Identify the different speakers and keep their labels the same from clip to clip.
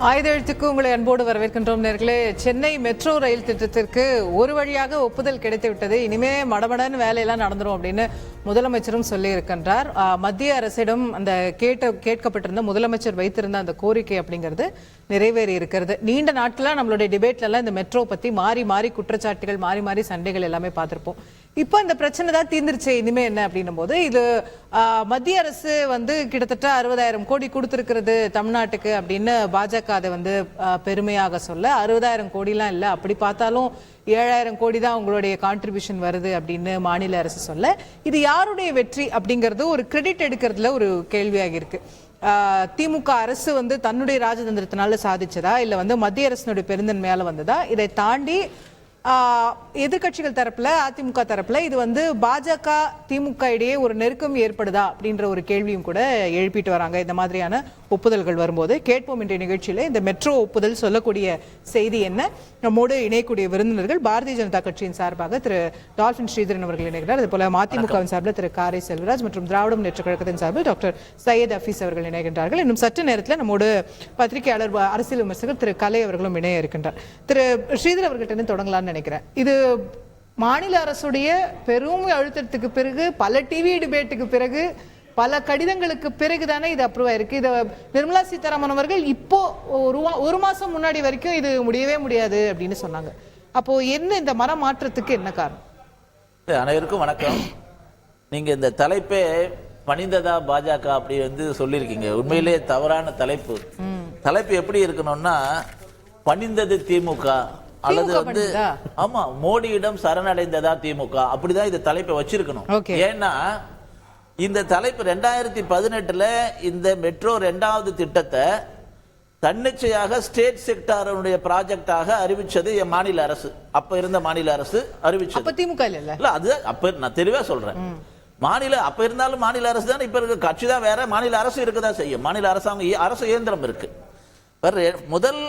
Speaker 1: ஆயுதெழுத்துக்கு உங்களை அன்போடு வரவேற்கின்றோம் நேர்களே. சென்னை மெட்ரோ ரயில் திட்டத்திற்கு ஒரு வழியாக ஒப்புதல் கிடைத்துவிட்டது. இனிமே மடமடன்னு வேலையெல்லாம் நடந்துரும் அப்படின்னு முதலமைச்சரும் சொல்லி இருக்கின்றார். மத்திய அரசிடம் அந்த கேட்கப்பட்டிருந்த முதலமைச்சர் வைத்திருந்த அந்த கோரிக்கை அப்படிங்கிறது நிறைவேறி இருக்கிறது. நீண்ட நாட்களா நம்மளுடைய டிபேட்ல எல்லாம் இந்த மெட்ரோ பத்தி மாறி மாறி குற்றச்சாட்டுகள், மாறி மாறி சண்டைகள் எல்லாமே பார்த்திருப்போம். இப்ப இந்த பிரச்சனை தான் தீர்ந்துருச்சு. இனிமே என்ன அப்படின்னும் போது இது மத்திய அரசு கிட்டத்தட்ட 60,000 கோடி கொடுத்திருக்கிறது தமிழ்நாட்டுக்கு அப்படின்னு பாஜக அதை பெருமையாக சொல்ல, 60,000 கோடிலாம் இல்லை, அப்படி பார்த்தாலும் 7,000 கோடி தான் உங்களுடைய கான்ட்ரிபியூஷன் வருது அப்படின்னு மாநில அரசு சொல்ல, இது யாருடைய வெற்றி அப்படிங்கிறது ஒரு கிரெடிட் எடுக்கிறதுல ஒரு கேள்வியாக இருக்கு. திமுக அரசு தன்னுடைய ராஜதந்திரத்தினால சாதிச்சதா, இல்ல மத்திய அரசினுடைய பெருந்தன்மையால வந்ததா? இதை தாண்டி எதிர்கட்சிகள் தரப்புல, அதிமுக தரப்புல இது பாஜக திமுக இடையே ஒரு நெருக்கம் ஏற்படுதா அப்படின்ற ஒரு கேள்வியும் கூட எழுப்பிட்டு வராங்க. இந்த மாதிரியான ஒப்புதல்கள் வரும்போது கேட்போம் இன்றைய நிகழ்ச்சியில இந்த மெட்ரோ ஒப்புதல் சொல்லக்கூடிய செய்தி என்ன. நம்மோடு இணையக்கூடிய விருந்தினர்கள் பாரதிய ஜனதா கட்சியின் சார்பாக திரு டால்பின் ஸ்ரீதரன் அவர்கள் இணைகிறார். அதே போல மதிமுகவின் சார்பில் திரு காரை செல்வராஜ் மற்றும் திராவிட முன்னேற்ற கழகத்தின் சார்பில் டாக்டர் சையத் ஹஃபீஸ் அவர்கள் இணைகின்றார்கள். இன்னும் சற்று நேரத்தில் நம்மோடு பத்திரிகையாளர், அரசியல் விமர்சகர் திரு கலை அவர்களும் இணைய இருக்கின்றார். திரு ஸ்ரீதர் அவர்கள்ட்ட தொடங்கலாம்னு நினைக்கிறேன். இது மாநில அரசுடைய பெரும் அழுத்தத்துக்கு பிறகு, பல டிவி டிபேட்டுக்கு பிறகு, பல கடிதங்களுக்கு பிறகுதானே இது அப்ரூவ் ஆயிருக்கு. இதை நிர்மலா சீதாராமன் அவர்கள் இப்போ ஒரு மாசம் முன்னாடி வரைக்கும் இது முடியவே முடியாது அப்படின்னு சொன்னாங்க. அப்போ என்ன இந்த மாற்றத்துக்கு என்ன காரணம்?
Speaker 2: அனைவருக்கும் வணக்கம். நீங்க இந்த தலைப்பே பணிந்ததா பாஜக அப்படி சொல்லியிருக்கீங்க. உண்மையிலே தவறான தலைப்பு. தலைப்பு எப்படி இருக்கணும்னா, பணிந்தது திமுக அல்லது ஆமா மோடியிடம் சரணடைந்ததா திமுக, அப்படிதான் இந்த தலைப்பை வச்சிருக்கணும். ஏன்னா இந்த தலைப்பு 2018 இந்த மெட்ரோ 2வது திட்டத்தை தன்னிச்சையாக ஸ்டேட் செக்டாருடைய ப்ராஜெக்டாக அறிவிச்சது மாநில அரசு. அப்ப இருந்த மாநில அரசு அறிவிச்சது.
Speaker 1: திமுக இல்ல, அது
Speaker 2: அப்ப நான் தெளிவா சொல்றேன். அப்ப இருந்தாலும் மாநில அரசு தான். இப்ப இருக்க கட்சி தான் வேற, மாநில அரசு இருக்கதான் செய்யும். மாநில அரசாங்கம், அரசு இயந்திரம் இருக்கு. முதல்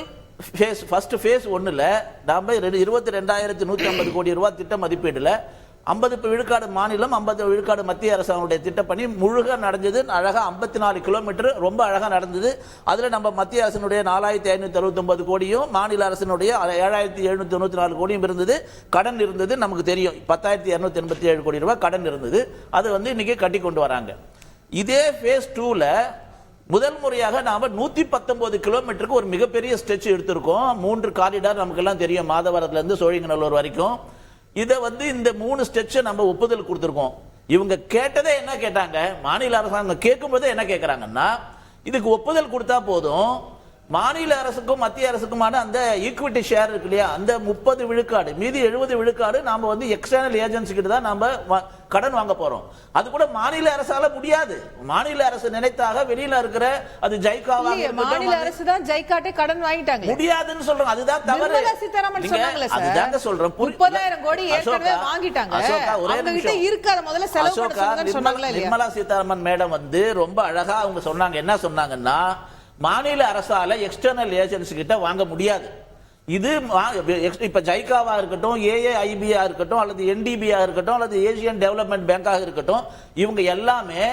Speaker 2: ஃபர்ஸ்ட் ஃபேஸ் 1ல நாம 22,150 கோடி ரூபாய் திட்ட மதிப்பீடுல 50 விழுக்காடு மாநிலம், 50 விழுக்காடு மத்திய அரசாங்கனுடைய திட்டப்பணி முழுக நடந்தது. அழகா 54 கிலோமீட்டர் ரொம்ப அழகா நடந்தது. அதுல நம்ம மத்திய அரசினுடைய 4,569 கோடியும் மாநில அரசினுடைய 7,794 கோடியும் இருந்தது. கடன் இருந்தது, நமக்கு தெரியும். 10,287 கோடி ரூபாய் கடன் இருந்தது. அது இன்னைக்கு கட்டி கொண்டு வராங்க. இதே ஃபேஸ் 2ல முதல் முறையாக நாம 119 கிலோமீட்டருக்கு ஒரு மிகப்பெரிய ஸ்ட்ரெச் எடுத்திருக்கோம். 3 காரிடார் நமக்கு எல்லாம் தெரியும், மாதவரத்துல இருந்து சோழிங்கநல்லூர் வரைக்கும். இதை இந்த 3 ஸ்ட்ரெச் நம்ம ஒப்புதல் கொடுத்திருக்கோம். இவங்க கேட்டதே என்ன கேட்டாங்க, மாநில அரசாங்கம் கேட்கும் போதே என்ன கேட்கறாங்கன்னா, இதுக்கு ஒப்புதல் கொடுத்தா போதும், மாநில அரசுக்கும் மத்திய அரசுக்குமான அந்த ஈக்விட்டி ஷேர் இருக்கு இல்லையா, அந்த 30 விழுக்காடு, மீதி 70 விழுக்காடு நாம எக்ஸ்டர்னல் ஏஜென்சி கிட்ட தான் நாம கடன் வாங்க போறோம். அது கூட மாநில அரசால முடியாது. மாநில அரசு நினைத்தாக வெளியில இருக்கிற அது ஜைகாவா,
Speaker 1: மாநில அரசு தான் ஜைகாட்டே கடன் வாங்கிட்டாங்க,
Speaker 2: முடியாதுன்னு சொல்றோம். அதுதான் தவறு. அதுதாங்க சொல்றேன்.
Speaker 1: 30,000 கோடி ஏற்கனவே வாங்கிட்டாங்க.
Speaker 2: அசோகா, ஒரே நிமிஷம்
Speaker 1: இருக்கு. அத முதல்ல செலவு பண்ண சொல்லுங்கன்னு சொன்னாங்களா இல்லையா?
Speaker 2: நிர்மலா சீதாராமன் மேடம் ரொம்ப அழகா அவங்க சொன்னாங்க. என்ன சொன்னாங்கன்னா, மாநில அரசால எக்ஸ்டர்னல் ஏஜென்சி கிட்ட வாங்க முடியாது. இது இப்ப ஜைகாவா இருக்கட்டும், ஏஏஐபியா இருக்கட்டும், அல்லது என்டிபியா இருக்கட்டும், அல்லது ஏசியன் டெவலப்மெண்ட் பேங்காக இருக்கட்டும், இவங்க எல்லாமே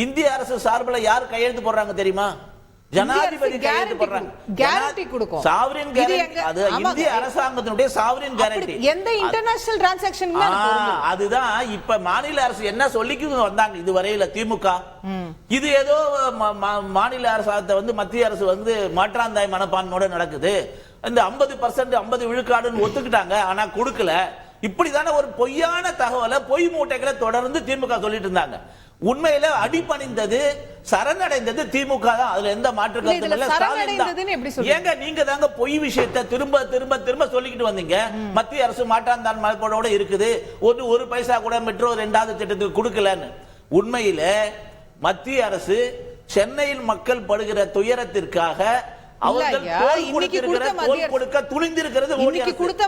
Speaker 2: இந்திய அரசு சார்பில் யார் கையெழுத்து போடுறாங்க தெரியுமா? ஜனாதிபதி கையெழுத்து போடுறாங்க.
Speaker 1: கேரண்டி கொடுக்கும்.
Speaker 2: Sovereign guarantee. அது இந்திய அரசாங்கத்தினுடைய சாவரின் கேரண்டி.
Speaker 1: எந்த இன்டர்நேஷனல் டிரான்சாக்ஷன்
Speaker 2: அதுதான். இப்ப மாநில அரசு என்ன சொல்லிக்கு வந்தாங்க இதுவரையில திமுக, இது ஏதோ மாநில அரசாங்கத்தை மத்திய அரசு மாற்றாந்தாய் மனப்பான்மையோட நடக்குது. இந்த 50% 50 விழுக்காடுன்னு ஒத்துக்கிட்டாங்க, ஆனா கொடுக்கல. இப்படிதானே ஒரு பொய்யான தகவலை, பொய் மூட்டைகளை தொடர்ந்து திமுக சொல்லிட்டு இருந்தாங்க. உண்மையில அடிபணிந்தது, சரணடைந்தது திமுக தான். அதுல எந்த மாற்று கருத்தும் இல்ல. ஏங்க நீங்க தாங்க பொய் விஷயத்தை திரும்ப திரும்ப திரும்ப சொல்லிக்கிட்டு வந்தீங்க. மத்திய அரசு மாற்றாந்தான் மனப்போட இருக்குது, ஒரு பைசா கூட மெட்ரோ 2வது திட்டத்துக்கு கொடுக்கலன்னு. உண்மையில மத்திய அரசு சென்னையில் மக்கள் படுகிற துயரத்திற்காக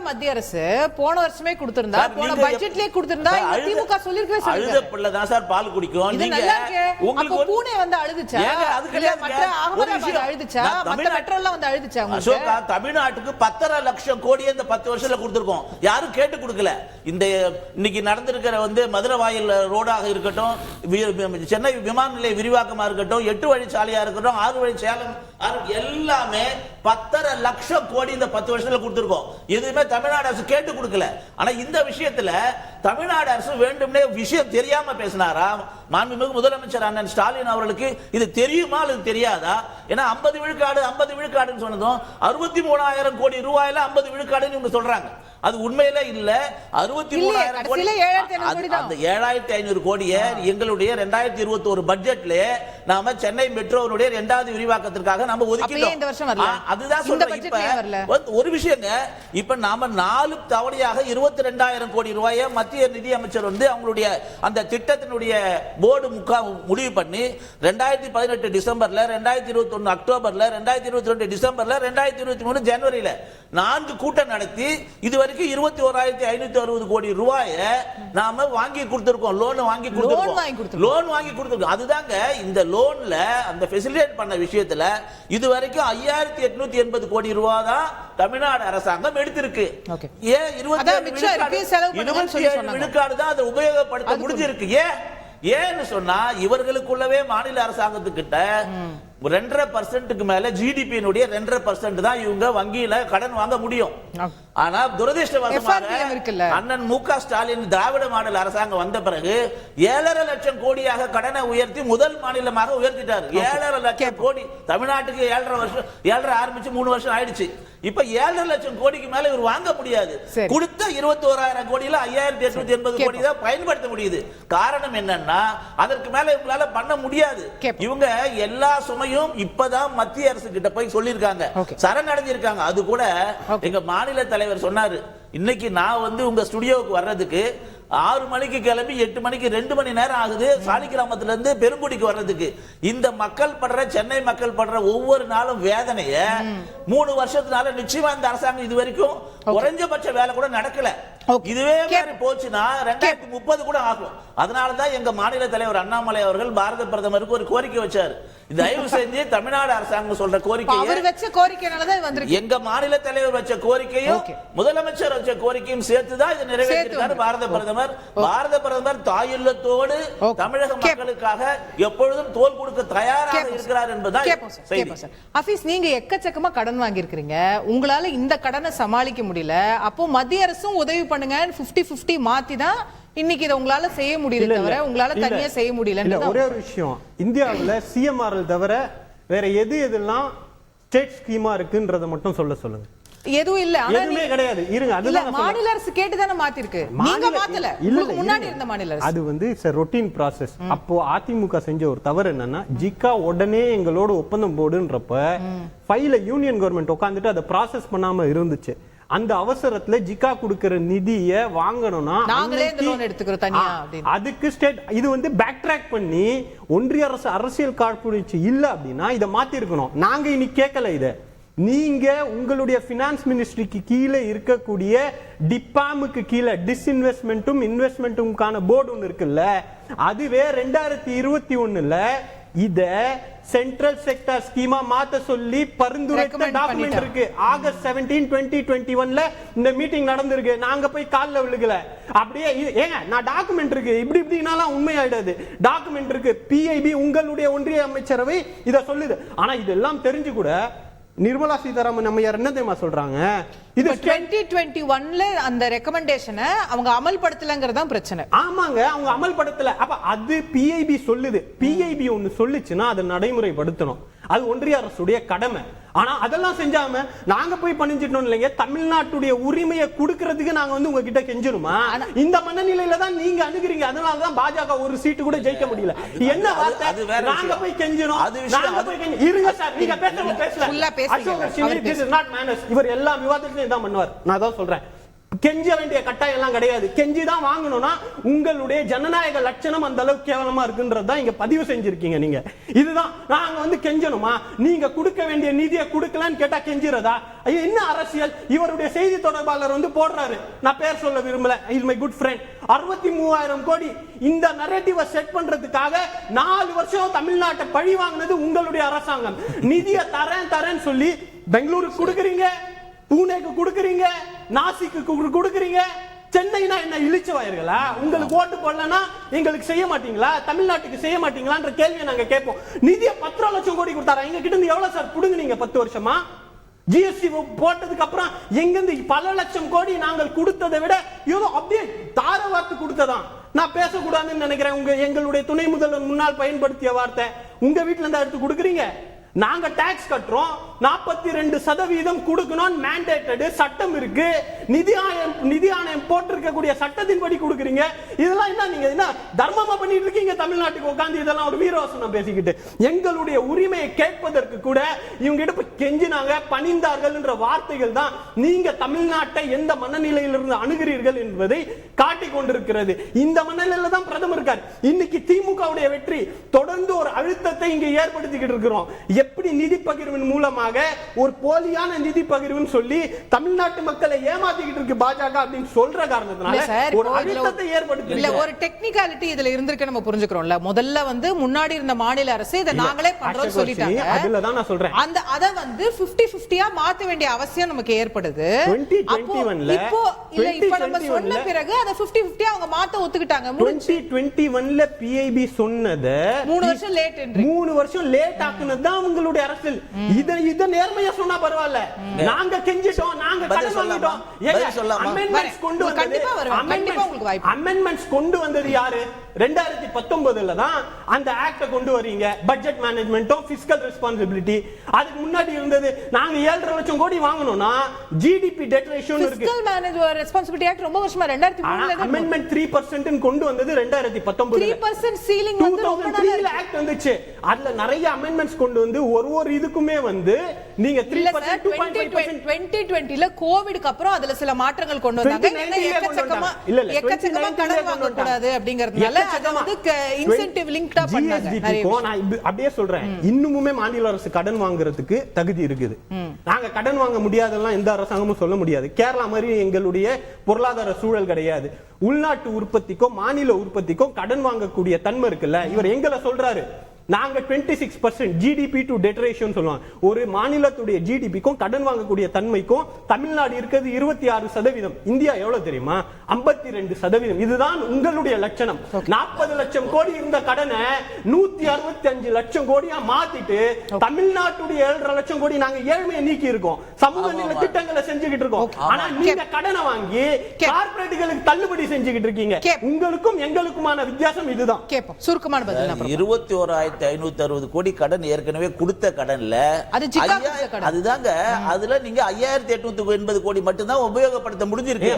Speaker 1: மத்திய அரசு போன வருஷமே கொடுத்திருந்தா, போன பட்ஜெட்லயே கொடுத்திருந்தா, திமுக சொல்லிருக்கவே
Speaker 2: அழுத பிள்ளை தான் சார் பால் குடிக்கும்.
Speaker 1: உங்களுக்கு பூனே அழுதுச்சா, அழுதுச்சா, மத்த மெட்ரோலாம் அழுதுச்சா?
Speaker 2: அசோகா, தமிழ்நாட்டுக்கு 10.5 லட்சம் கோடி இந்த 10 வருஷத்துல கொடுத்திருக்கோம். யாரும் கேட்டு கொடுக்கல. இந்த இன்னைக்கு நடந்திருக்கிற மதுரை வாயில் ரோடாக இருக்கட்டும், சென்னை விமான நிலைய விரிவாக்கமா இருக்கட்டும், 8 வழி சாலையா இருக்கட்டும், 6 வழி சேலம் எல்லாமே 10.5 லட்சம் கோடி இந்த 10 வருஷத்துல கொடுத்திருக்கோம். எதுவுமே தமிழ்நாடு அரசு கேட்டு கொடுக்கல. ஆனா இந்த விஷயத்துல தமிழ்நாடு அரசு வேண்டும்னே விஷயம் தெரியாம பேசினாரா? மாண்புமிகு முதலமைச்சர் அண்ணன் ஸ்டாலின் அவர்களுக்கு இது தெரியுமா அல்லது தெரியாதா? ஏன்னா 50 விழுக்காடுன்னு சொன்னதும் 63,000 கோடி ரூபாயில 50 விழுக்காடுன்னு இவங்க சொல்றாங்க. அது உண்மையில இல்ல. 63,000 கோடி. அந்த 7,500 கோடியை எங்களுடைய 2021 பட்ஜெட்ல நாம சென்னை மெட்ரோனுடைய 2வது விரிவாக்கத்திற்காக நாம ஒதுக்கிட்டோம். அதுதான் சொல்றேன். இப்ப ஒரு விஷயங்க, இப்ப நாம 4 தவணையாக 22,000 கோடி ரூபாயை மத்திய நிதி அமைச்சர் அவங்களுடைய அந்த திட்டத்தினுடைய போர்டு முடிவு பண்ணி 2018 டிசம்பர்ல, 2021 அக்டோபர்ல, 2022 டிசம்பர்ல, 2023 ஜனவரியில 4 கூட்டம் நடத்தி இதுவரைக்கும் 21,560 கோடி ரூபாயை நாம வாங்கி கொடுத்திருக்கோம். லோன் வாங்கி கொடுத்திருக்கோம். அதுதாங்க இந்த லோன்ல அந்த ஃபெசிலிட்டேட் பண்ண விஷயத்துல இதுவரைக்கும் 5,880 கோடி ரூபாய் தான் தமிழ்நாடு அரசாங்கம் எடுத்திருக்கு. ஏன் 27 விழுக்காடு தான் அதை உபயோகப்படுத்த முடிஞ்சிருக்கு. ஏன்னு சொன்னா இவர்களுக்குள்ளவே மாநில அரசாங்கத்துக்கிட்ட 2.5% மேல ஜிடிபியினுடைய 2.5% தான் இவங்க வங்கியில கடன் வாங்க முடியும். ஆனா துரதிர்ஷ்டவசமாக அண்ணன் மு.க. ஸ்டாலின் திராவிட மாடல் அரசாங்கம் வந்த பிறகு 7.5 லட்சம் கோடியாக கடனை உயர்த்தி முதல் மாநிலமாக உயர்த்திட்டார். 7.5 லட்சம் கோடி. தமிழ்நாட்டுக்கு 7.5 ஆரம்பிச்சு 3 வருஷம் ஆயிடுச்சு. இப்ப 7.5 லட்சம் கோடிக்கு மேல இவர் வாங்க முடியாது. கொடுத்த 21,000 கோடியில 5,880 கோடி தான் பயன்படுத்த முடியுது. காரணம் என்னன்னா அதற்கு மேல இவங்களால பண்ண முடியாது. இவங்க எல்லா சுமையும் இப்பதான் மத்திய அரசு கிட்ட போய் சொல்லிருக்காங்க, சரணடைஞ்சிருக்காங்க. அது கூட எங்க மாநில தலைவர் சொன்னாரு, இன்னைக்கு நான் உங்க ஸ்டுடியோவுக்கு வர்றதுக்கு 6 மணிக்கு கிளம்பி 8 மணிக்கு 2 மணி நேரம் ஆகுது சாலிகிராமத்துல இருந்து பெருங்குடிக்கு வர்றதுக்கு. இந்த மக்கள் படுற, சென்னை மக்கள் படுற ஒவ்வொரு நாளும் வேதனைய 3 வருஷத்துனால நிச்சயமா இந்த அரசாங்கம் இது வரைக்கும் குறைஞ்சபட்ச வேலை கூட நடக்கல. இதுவே மாதிரி போச்சுன்னா 2030 கூட ஆகும். அதனாலதான் எங்க மாநில தலைவர் அண்ணாமலை அவர்கள் பாரத பிரதமருக்கு ஒரு கோரிக்கை வச்சாரு, தயவு செஞ்சு தமிழ்நாடு அரசாங்கம் சொல்ற கோரிக்கை எங்க மாநில தலைவர் வச்ச கோரிக்கையும் முதலமைச்சர் வச்ச கோரிக்கையும் சேர்த்துதான் இதை நிறைவேற்றினார் பாரத பிரதமர். பாரத பிரதமர் தாயுள்ளத்தோடு தமிழக மக்களுக்காக எப்பொழுதும் தோள் கொடுக்க தயாராக இருக்கிறார் என்பதுதான் செய்தி.
Speaker 1: ஹபீஸ், நீங்க எக்கச்சக்கமா கடன் வாங்கி இருக்கிறீங்க, உங்களால இந்த கடனை சமாளிக்க முடியல. அப்போ மத்திய அரசும் உதவி பண்ணுங்க 50-50 மாத்தி தான் இன்னைக்கு இதை உங்களால செய்ய முடியல, தவிர உங்களால தனியா செய்ய முடியல.
Speaker 3: ஒரே ஒரு விஷயம், இந்தியாவுல சிஎம்ஆர்எல் தவிர வேற எதெல்லாம் ஸ்டேட் ஸ்கீமா இருக்குன்றத மட்டும் சொல்லுங்க.
Speaker 1: எதுவும் இல்ல,
Speaker 3: எதுவுமே கிடையாது. இருங்க, அதுதான்
Speaker 1: மாநில அரசு கேட்டு தான மாத்தி இருக்கு, நீங்க மாத்தல. முன்னாடி இருந்த மாநில அரசு அது
Speaker 3: ரொட்டீன் process. அப்போ அதிமுக செஞ்ச ஒரு தவறு என்னன்னா, ஜிகா உடனே எங்களோட ஒப்பந்தம் போடுன்றப்ப ஃபைல யூனியன் கவர்மெண்ட் உட்கார்ந்துட்டு அதை ப்ராசஸ் பண்ணாம இருந்துச்சு. அந்த அவசரத்துல ஜிகா கொடுக்கிற நிதியை வாங்கணும்னா அதுக்கு ஸ்டேட் இது பேக் ட்ராக் பண்ணி ஒன்றிய அரசு அரசியல் காழ்ப்புணர்ச்சி இல்ல அப்படின்னா இதை மாத்தி இருக்கணும். நாங்க இன்னைக்கு கேட்கல இதை. நீங்க உங்களுடைய பினான்ஸ் மினிஸ்ட்ரிக்கு கீழே இருக்கக்கூடிய டிபாமுக்கு கீழே டிஸ்இன்வெஸ்ட்மெண்ட்டும் இன்வெஸ்ட்மெண்ட்டும்கான போர்டு ஒன்று இருக்குல்ல, அதுவே 2021ல இத சென்ட்ரல் செக்டார் ஸ்கீமா மாத்த சொல்லி பரிந்துரைத்த டாக்குமெண்ட் இருக்கு. ஆகஸ்ட் 17, 2021ல இந்த மீட்டிங் நடந்திருக்கு. நாங்க போய் கால்ல விழுகல. அப்படியே ஏங்க, நான் டாக்குமெண்ட் இருக்கு, இப்படினாலாம் உண்மையாயிடாது. டாக்குமெண்ட் இருக்கு, பிஐபி உங்களுடைய ஒன்றிய அமைச்சரவை இத சொல்லுது. ஆனா இதெல்லாம் தெரிஞ்சு கூட நிர்மலா சீதாராமன் அம்மையார் என்ன தெரியுமா சொல்றாங்க,
Speaker 1: இது 2021ல அந்த ரெக்கமெண்டேஷனை அவங்க அமல்படுத்தலங்கிறது தான் பிரச்சனை.
Speaker 3: ஆமாங்க, அவங்க அமல்படுத்தல. அப்ப அது பிஐபி சொல்லுது. பிஐபி ஒன்னு சொல்லுச்சுன்னா அதை நடைமுறைப்படுத்தணும். அது ஒன்றிய அரசுடைய கடமை. ஆனா அதெல்லாம் செஞ்சாம நாங்க போய் பணிஞ்சிட்டோம் இல்லைங்க. தமிழ்நாட்டுடைய உரிமையை கொடுக்கிறதுக்கு நாங்க உங்ககிட்ட கெஞ்சணுமா? இந்த மனநிலையில தான் நீங்க அணுகுறீங்க. அதனாலதான் பாஜக ஒரு சீட்டு கூட ஜெயிக்க முடியல. என்ன வார்த்தை, நாங்க போய் கெஞ்சணும், நாங்க போய் இருங்க சார், நீங்க பேசல. இவர் எல்லா விவாதத்திலையும் தான் பண்ணுவார். நான் தான் சொல்றேன், கெஞ்ச வேண்டிய கட்டாயம் எல்லாம் கிடையாது. கெஞ்சி தான் வாங்கணும்னா உங்களுடைய ஜனநாயக லட்சணம் அந்த அளவுக்கு கேவலமா இருக்குன்றதுதான் இங்க பதிவு செஞ்சிருக்கீங்க. நீங்க இதுதான் நாங்க கெஞ்சணுமா? நீங்க கொடுக்க வேண்டிய நிதியை கொடுக்கலன்னு கேட்டா கெஞ்சிரதா? என்ன அரசியல்? இவருடைய செய்தி தொடர்பாளர் போடுறாரு, நான் பேர் சொல்ல விரும்பல, இஸ் மை குட் ஃப்ரெண்ட், 63,000 கோடி இந்த நரேட்டிவை செட் பண்றதுக்காக 4 வருஷம் தமிழ்நாட்டை பழி வாங்கினது உங்களுடைய அரசாங்கம். நிதியை தரேன்னு சொல்லி பெங்களூருக்கு கொடுக்குறீங்க, பூனேக்கு கொடுக்குறீங்க, நாசிக்கு கொடுக்குறீங்க, சென்னைனா என்ன இழிச்சவாயர்களா? உங்களுக்கு ஓட்டு போடலன்னா எங்களுக்கு செய்ய மாட்டீங்களா, தமிழ்நாட்டுக்கு செய்ய மாட்டீங்களான்ற கேள்வியை நாங்க கேட்போம். நிதியை 10 லட்சம் கோடி கொடுத்தாரா? எங்க கிட்ட இருந்து எவ்வளவு சார் புடுங்குனீங்க 10 வருஷமா? ஜிஎஸ்டி போட்டதுக்கு அப்புறம் எங்கிருந்து பல லட்சம் கோடி நாங்கள் கொடுத்ததை விட ஏதோ அப்படியே தார வார்த்தை கொடுத்ததான். நான் பேசக்கூடாதுன்னு நினைக்கிறேன். எங்களுடைய துணை முதல்வர் முன்னால் பயன்படுத்திய வார்த்தை உங்க வீட்டுல இருந்தா எடுத்து கொடுக்குறீங்க. நாங்க டாக்ஸ் கட்டுறோம், 42% கொடுக்கணும் மேண்டேட்டட் சட்டம் இருக்கு. நிதி ஆணையம் போட்டிருக்கக்கூடிய சட்டத்தின்படி கொடுக்குறீங்க. இதெல்லாம் என்ன நீங்க என்ன தர்மமா பண்ணிட்டு இருக்கீங்க தமிழ்நாட்டுக்கு உட்கார்ந்து? இதெல்லாம் ஒரு வீரவசனம் பேசிக்கிட்டு எங்களுடைய உரிமையை கேட்பதற்கு கூட இவங்க கிட்ட போய் கெஞ்சினாங்க, பணிந்தார்கள் என்ற வார்த்தைகள் தான் நீங்க தமிழ்நாட்டை எந்த மனநிலையிலிருந்து அணுகிறீர்கள் என்பதை காட்டிக் கொண்டிருக்கிறது. இந்த மனநிலையில தான் பிரதமர் இருக்கார். இன்னைக்கு திமுகவுடைய வெற்றி தொடர்ந்து ஒரு அழுத்தத்தை இங்க ஏற்படுத்திக்கிட்டு இருக்கிறோம். எப்படி நிதி பகிர்வின் மூலமாக ஒரு போலியான நிதி பகிர்வுன்னு சொல்லி தமிழ்நாட்டு மக்களை ஏமாத்திக்கிட்டு இருக்கு பாஜக அப்படின்னு சொல்ற காரணத்தினால ஒரு அழுத்தத்தை ஏற்படுத்தி
Speaker 1: இல்ல ஒரு டெக்னிக்காலிட்டி இதுல இருந்திருக்கு நம்ம புரிஞ்சுக்கிறோம்ல. முதல்ல வந்து முன்னாடி இருந்த மாநில அரசு இதை நாங்களே பண்றோம்னு சொல்லிட்டாங்க.
Speaker 3: அதுல தான் நான் சொல்றேன்
Speaker 1: அந்த அத வந்து 50-50 மாத்த வேண்டிய அவசியம் நமக்கு ஏற்படுது.
Speaker 3: 2021ல
Speaker 1: இப்ப நம்ம சொன்ன பிறகு அத 50-50 அவங்க மாத்த ஒத்துக்கிட்டாங்க.
Speaker 3: 2021ல PIB சொன்னத
Speaker 1: 3 வருஷம் லேட் என்று
Speaker 3: 3 வருஷம் லேட் ஆக்குனது தான் உங்களுடைய அரசியல். இத நேர்மையா சொன்னா பரவாயில்ல. நாங்க கெஞ்சிட்டோம், நாங்க கடன் வாங்கிட்டோம். அமெண்ட்மென்ட்ஸ் கொண்டு வந்தது அமெண்ட்மென்ட்ஸ் கொண்டு வந்தது யாரு? 2019ல தான் அந்த ஆக்ட கொண்டு வரீங்க. பட்ஜெட் மேனேஜ்மென்ட்டும் ஃபிஸ்கல் ரெஸ்பான்சிபிலிட்டி. அதுக்கு முன்னாடி இருந்தது நாங்க 7.5 லட்சம் கோடி வாங்கணும்னா ஜிடிபி டெட் ரேஷியோ இருக்கு.
Speaker 1: ஃபிஸ்கல் மேனேஜ்மென்ட் ரெஸ்பான்சிபிலிட்டி ஆக்ட் ரொம்ப வருஷமா 2003ல
Speaker 3: அமெண்ட்மென்ட் 3% ன்னு கொண்டு வந்தது 2019ல.
Speaker 1: 3% சீலிங் வந்து ரொம்ப நாளா
Speaker 3: ஆக்ட் வந்துச்சு. அதுல நிறைய அமெண்ட்மென்ட்ஸ் கொண்டு வந்து ஒரு இதுக்குமே வந்து நீங்க 3% 2.5%
Speaker 1: 2020ல கோவிட்க்கு அப்புறம் அதுல சில மாற்றங்கள் கொண்டு வந்தாங்க. என்ன எக்கச்சக்கமா கடன் வாங்க கூடாது அப்படிங்கறதுனால அத வந்து இன்சென்டிவ் லிங்க்டா பண்ணாங்க.
Speaker 3: நான் அப்படியே சொல்றேன், இன்னுமே மாநில அரசு கடன் வாங்குறதுக்கு தகுதி இருக்குது. நாங்க கடன் வாங்க முடியாதெல்லாம் எந்த அரசாங்கமும் சொல்ல முடியாது. கேரளா மாதிரி எங்களுடைய பொருளாதார சூழல் கிடையாது. உள்நாட்டு உற்பத்திக்கும் மாநில உற்பத்திக்கும் கடன் வாங்கக்கூடிய தன்மை இருக்குல்ல. இவர் எங்களை சொல்றாரு நாங்க 26% ஜிடிபி டு டெட் ரேஷியோன்னு சொல்லுவாங்க. ஒரு மாநிலத்துடைய ஜிடிபிக்கும் கடன் வாங்கக்கூடிய தன்மைக்கும் தமிழ்நாடு இருக்கிறது 26%. இந்தியா எவ்வளவு தெரியுமா? 52%. இதுதான் உங்களுடைய லட்சணம். 40 லட்சம் கோடி இருந்த கடனை 165 லட்சம் கோடியா மாத்திட்டு தமிழ்நாட்டுடைய 7.5 லட்சம் கோடி நாங்க ஏழ்மையை நீக்கி இருக்கோம். சமூக நில திட்டங்களை செஞ்சுக்கிட்டு இருக்கோம். ஆனா நீங்க கடனை வாங்கி கார்ப்பரேட்டுகளுக்கு தள்ளுபடி செஞ்சுக்கிட்டு இருக்கீங்க. உங்களுக்கும் எங்களுக்குமான வித்தியாசம் இதுதான்.
Speaker 1: கேப்போம் சுருக்கமான பதில்.
Speaker 2: 21,560 கோடி கடன் ஏற்கனவே கொடுத்த கடன்ல அதுதாங்க. அதுல நீங்க 5,880 கோடி மட்டும் தான் உபயோகப்படுத்த முடிஞ்சிருக்கு.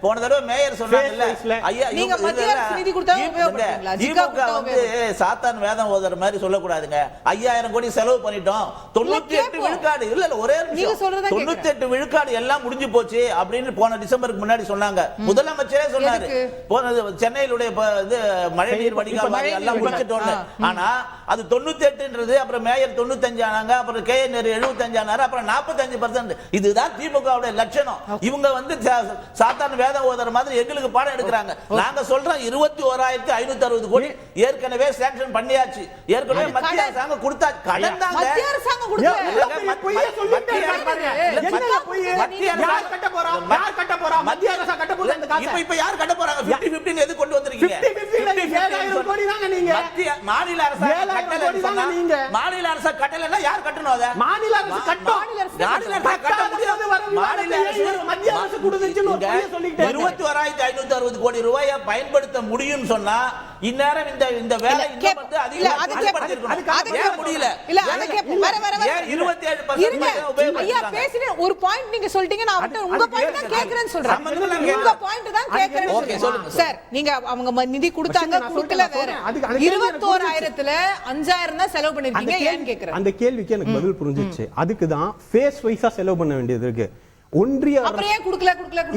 Speaker 2: போன தடவை மேயர் சொன்னாங்கல்ல, ஐயா
Speaker 1: நீங்க மத்திய அரசு நிதி கொடுத்தா உபயோகப்படுத்தீங்களா?
Speaker 2: திமுக வந்து சாத்தான் வேதம் ஓதுற மாதிரி சொல்லக்கூடாதுங்க. 5,000 கோடி செலவு பண்ணிட்டோம். 98 விழுக்காடு இல்ல ஒரே 98 விழுக்காடு எல்லாம் முடிஞ்சு போச்சு அப்படின்னு போன டிசம்பருக்கு முன்னாடி சொன்னாங்க. முதலமைச்சரே சொன்னாரு. சென்னையிலுடைய மழைநீர் வடிகால் எல்லாம் முடிச்சிட்டோம்னு. ஆனா அது 98ன்றது அப்புறம் மேயர் 95 ஆனாங்க, அப்புறம் கேஎன்ஆர் 75 ஆனாரு, அப்புறம் 45%. இதுதான் திமுகவுடைய லட்சணம். இவங்க வந்து சாத்தான வேதம் ஓதுற மாதிரி எங்களுக்கு பாடம் எடுக்கிறாங்க. நாங்க சொல்றோம் 21,560 கோடி ஏற்கனவே சாங்க்ஷன் பண்ணியாச்சு. ஏற்கனவே மத்திய அரசாங்கம் கொடுத்தாச்சு. கடன் தாங்க மத்திய அரசாங்கம் கொடுத்தாங்க. இப்ப யார் கட்ட போறாங்க? 50-50 எது கொண்டு வந்திருக்கீங்க? மாநில அரசு மாநில அரசு கட்டலன்னா யார் கட்டணும்? அத மாநில அரசு கட்டும். மாநில அரசு கட்ட முடியாது. மாநில அரசு மத்திய அரசு கொடுத்துச்சுன்னு சொல்லிட்டு 21,560 கோடி ரூபாயை பயன்படுத்த முடியும்னு சொன்னா இந்நேரம் இந்த வேலை இன்னும் வந்து அதிகப்படுத்திருக்கணும். முடியல.
Speaker 1: இல்ல அத கேப்ப வர 27% ஐயா பேசின ஒரு பாயிண்ட் நீங்க சொல்லிட்டீங்க. நான் உங்க பாயிண்ட் தான் கேக்குறேன்னு சொல்றேன். உங்க பாயிண்ட் தான் கேக்குறேன்னு சொல்றேன். சார் நீங்க அவங்க நிதி கொடுத்தாங்க கொடுக்கல வேற. 21,000ல 5,000 தான் செலவு பண்ணிருக்கீங்க. ஏன் கேக்குறேன்?
Speaker 3: அந்த கேள்விக்கு எனக்கு பதில் புரிஞ்சிச்சு. அதுக்கு தான் ஃபேஸ் வைஸா செலவு பண்ண வேண்டியது இருக்கு. ஒன்றிய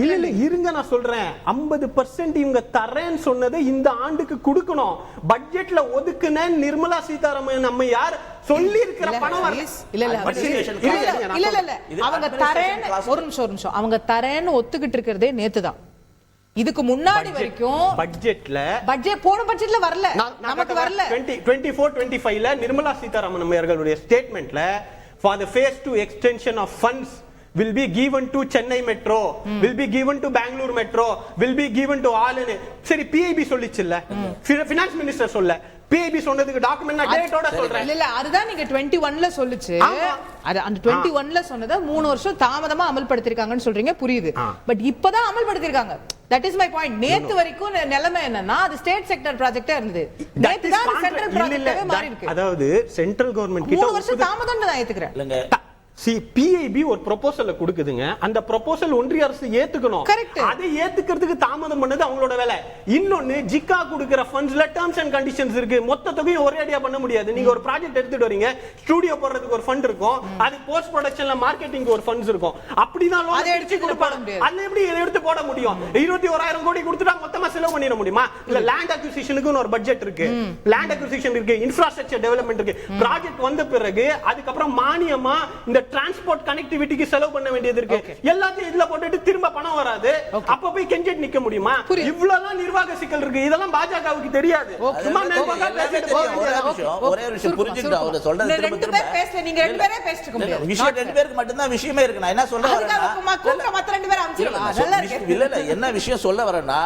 Speaker 3: இல்ல இருங்க நான் சொல்றேன். 50% இவங்க தரேன்னு சொன்னதை இந்த ஆண்டுக்கு கொடுக்கணும். பட்ஜெட்ல ஒதுக்குன நிர்மலா சீதாராமன் நம்ம யார் சொல்லி இருக்கிற பணம்
Speaker 1: இல்ல அவங்க தரேன்னு ஒரு நிமிஷம் அவங்க தரேன்னு ஒத்துக்கிட்டு இருக்கிறதே நேத்துதான். இதுக்கு முன்னாடி வரைக்கும் பட்ஜெட் போன பட்ஜெட்ல வரல, நமக்கு வரல.
Speaker 3: 24-25ல நிர்மலா சீதாராமன் அவர்களுடைய ஸ்டேட்மென்ட்ல for the phase 2 extension of funds will be given to Chennai Metro, will be given to Bangalore Metro, will be given to all in. சரி PIB சொல்லிச்சுல்ல, ஃபினான்ஸ் மினிஸ்டர் சொல்ல, PIB சொன்னதுக்கு டாக்குமெண்ட் நான் டேட்டோட சொல்றேன்.
Speaker 1: இல்ல அதுதான் நீங்க 21ல சொல்லுச்சு. அது அந்த 21ல சொன்னத 3 வருஷம் தாமதமா அமல்படுத்திருக்காங்கன்னு சொல்றீங்க, புரியுது. பட் இப்பதான் அமல்படுத்திருக்காங்க. That is my point. நேத்து வரைக்கும் நிலைமை என்னன்னா அது ஸ்டேட் செக்டர் ப்ராஜெக்ட்டா இருந்தது. நேத்து தான் சென்ட்ரல் ப்ராஜெக்ட்டாவே மாறி இருக்கு.
Speaker 3: அதாவது சென்ட்ரல் கவர்மெண்ட் கிட்ட
Speaker 1: 3 வருஷம் தாமதம்னு நான் ஏத்துக்கிறேன்.
Speaker 2: இல்லங்க,
Speaker 3: PIB ஒரு ப்ரொபோசல் கொடுக்குதுங்க. அந்த ப்ரொபோசல் ஒன்றிய அரசு ஏத்துக்கணும். அதை ஏத்துக்கிறதுக்கு தாமதம் பண்ணது அவங்களோட வேலை. இன்னொன்னு ஜிகா கொடுக்கிற ஃபண்ட்ஸ்ல டர்ம்ஸ் அண்ட் கண்டிஷன்ஸ் இருக்கு. மொத்த தொகையும் ஒரே அடியா பண்ண முடியாது. நீங்க ஒரு ப்ராஜெக்ட் எடுத்துட்டு வரீங்க, ஸ்டுடியோ போடுறதுக்கு ஒரு ஃபண்ட் இருக்கும், அது போஸ்ட் ப்ரொடக்ஷன்ல மார்க்கெட்டிங்க்கு ஒரு ஃபண்ட்ஸ் இருக்கும். அப்படிதான்
Speaker 1: அதை எடுத்து கொடுப்பாங்க.
Speaker 3: அது எப்படி எடுத்து போட முடியும்? 21,000 கோடி கொடுத்துட்டா மொத்தமா செலவு பண்ணிட முடியுமா? இல்ல லேண்ட் அக்விசிஷனுக்கு ஒரு பட்ஜெட் இருக்கு, லேண்ட் அக்விசிஷன் இருக்கு, இன்ஃப்ராஸ்ட்ரக்சர் டெவலப்மெண்ட் இருக்கு. ப்ராஜெக்ட் வந்த பிறகு அதுக்கப்புறம் மானியமா இந்த டிரான்ஸ்போர்ட் கனெக்டிவிட்டிக்கு செலவு பண்ண வேண்டியது இருக்கு. எல்லாத்தையும் இதுல போட்டுட்டு திரும்ப பணம் வராது. அப்ப போய் கெஞ்சிட்டு நிக்க முடியுமா? இவ்வளவு நிர்வாக சிக்கல் இருக்கு. இதெல்லாம் பாஜகவுக்கு தெரியாது. சும்மா மேல்பாக பேசிட்டு போறாங்க.
Speaker 2: ஒரே ஒரு விஷயம் புரிஞ்சுக்கிட்டு அவர் சொல்றது
Speaker 1: ரெண்டு பேர் பேசல, நீங்க ரெண்டு பேரே பேசிட்டு முடியாது.
Speaker 2: விஷயம் ரெண்டு பேருக்கு மட்டும் தான் விஷயமே இருக்கு. நான் என்ன சொல்ல வரேன்னா
Speaker 1: மத்த ரெண்டு பேர் அம்சிடலாம்.
Speaker 2: இல்ல என்ன விஷயம் சொல்ல வரேன்னா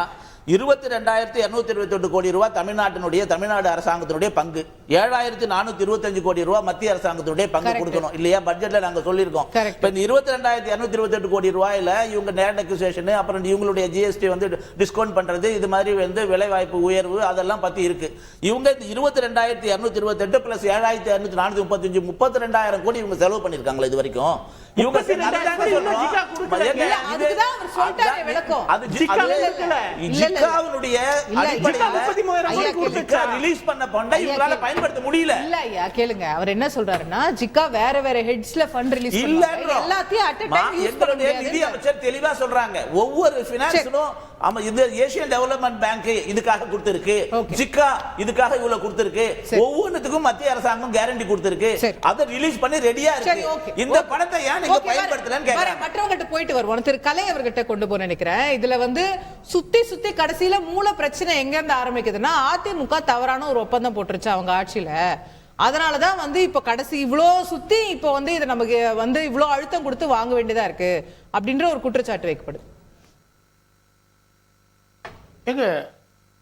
Speaker 2: 22,228 கோடி ரூபாய் தமிழ்நாடு அரசாங்கத்தினுடைய பங்கு, 7,425 கோடி ரூபாய் மத்திய அரசாங்கத்தினுடைய பங்கு கொடுக்கணும் இல்லையா? பட்ஜெட்ல நாங்க சொல்லியிருக்கோம். இப்ப இந்த 22,228 கோடி ரூபாயில இவங்க லேண்ட் அக்விசிஷன், அப்புறம் இவங்களுடைய GST வந்து டிஸ்கவுண்ட் பண்றது, இது மாதிரி வந்து விலை வாய்ப்பு உயர்வு அதெல்லாம் பத்தி இருக்கு. இவங்க இந்த 22,228 பிளஸ் 7,235 32,000 கோடி இவங்க செலவு பண்ணிருக்காங்களா இது வரைக்கும்? இவங்க ரிலீஸ் பண்ண பண்டை இவங்களால பயன்படுத்த முடியல.
Speaker 1: இல்ல ஐயா கேளுங்க, அவர் என்ன சொல்றாருன்னா ஜிகா வேற ஹெட்ஸ்ல ஃபண்ட் ரிலீஸ் பண்றாங்க, எல்லாத்தையும் அட் எ டைம் யூஸ் பண்ண முடியாது.
Speaker 2: நிதி அமைச்சர் தெளிவா சொல்றாங்க, ஒவ்வொரு ஃபினான்ஸ்லும் ஆமா இது ஏசியன் டெவலப்மெண்ட் பேங்க் இதுக்காக கொடுத்திருக்கு, ஜிகா இதுக்காக இவ்வளவு கொடுத்திருக்கு, ஒவ்வொன்றுத்துக்கும் மத்திய அரசாங்கம் கேரண்டி கொடுத்திருக்கு, அதை ரிலீஸ் பண்ணி ரெடியா இருக்கு. இந்த பணத்தை ஏன் நீங்க பயன்படுத்தலன்னு கேக்குறாங்க.
Speaker 1: மற்றவங்கிட்ட போயிட்டு வருவோம். திரு கலை அவர்கிட்ட கொண்டு போய் நினைக்கிறேன். இதுல வந்து சுத்தி கடைசியில மூல பிரச்சனை எங்க இருந்து ஆரம்பிக்குதுன்னா அதிமுக தவறான ஒரு ஒப்பந்தம் போட்டுருச்சு அவங்க ஆட்சியில. அதனாலதான் வந்து இப்ப கடைசி இவ்வளோ சுத்தி இப்ப வந்து இதை நமக்கு வந்து இவ்வளோ அழுத்தம் கொடுத்து வாங்க வேண்டியதா இருக்கு அப்படின்ற ஒரு குற்றச்சாட்டு வைக்கப்படுது.
Speaker 4: எங்க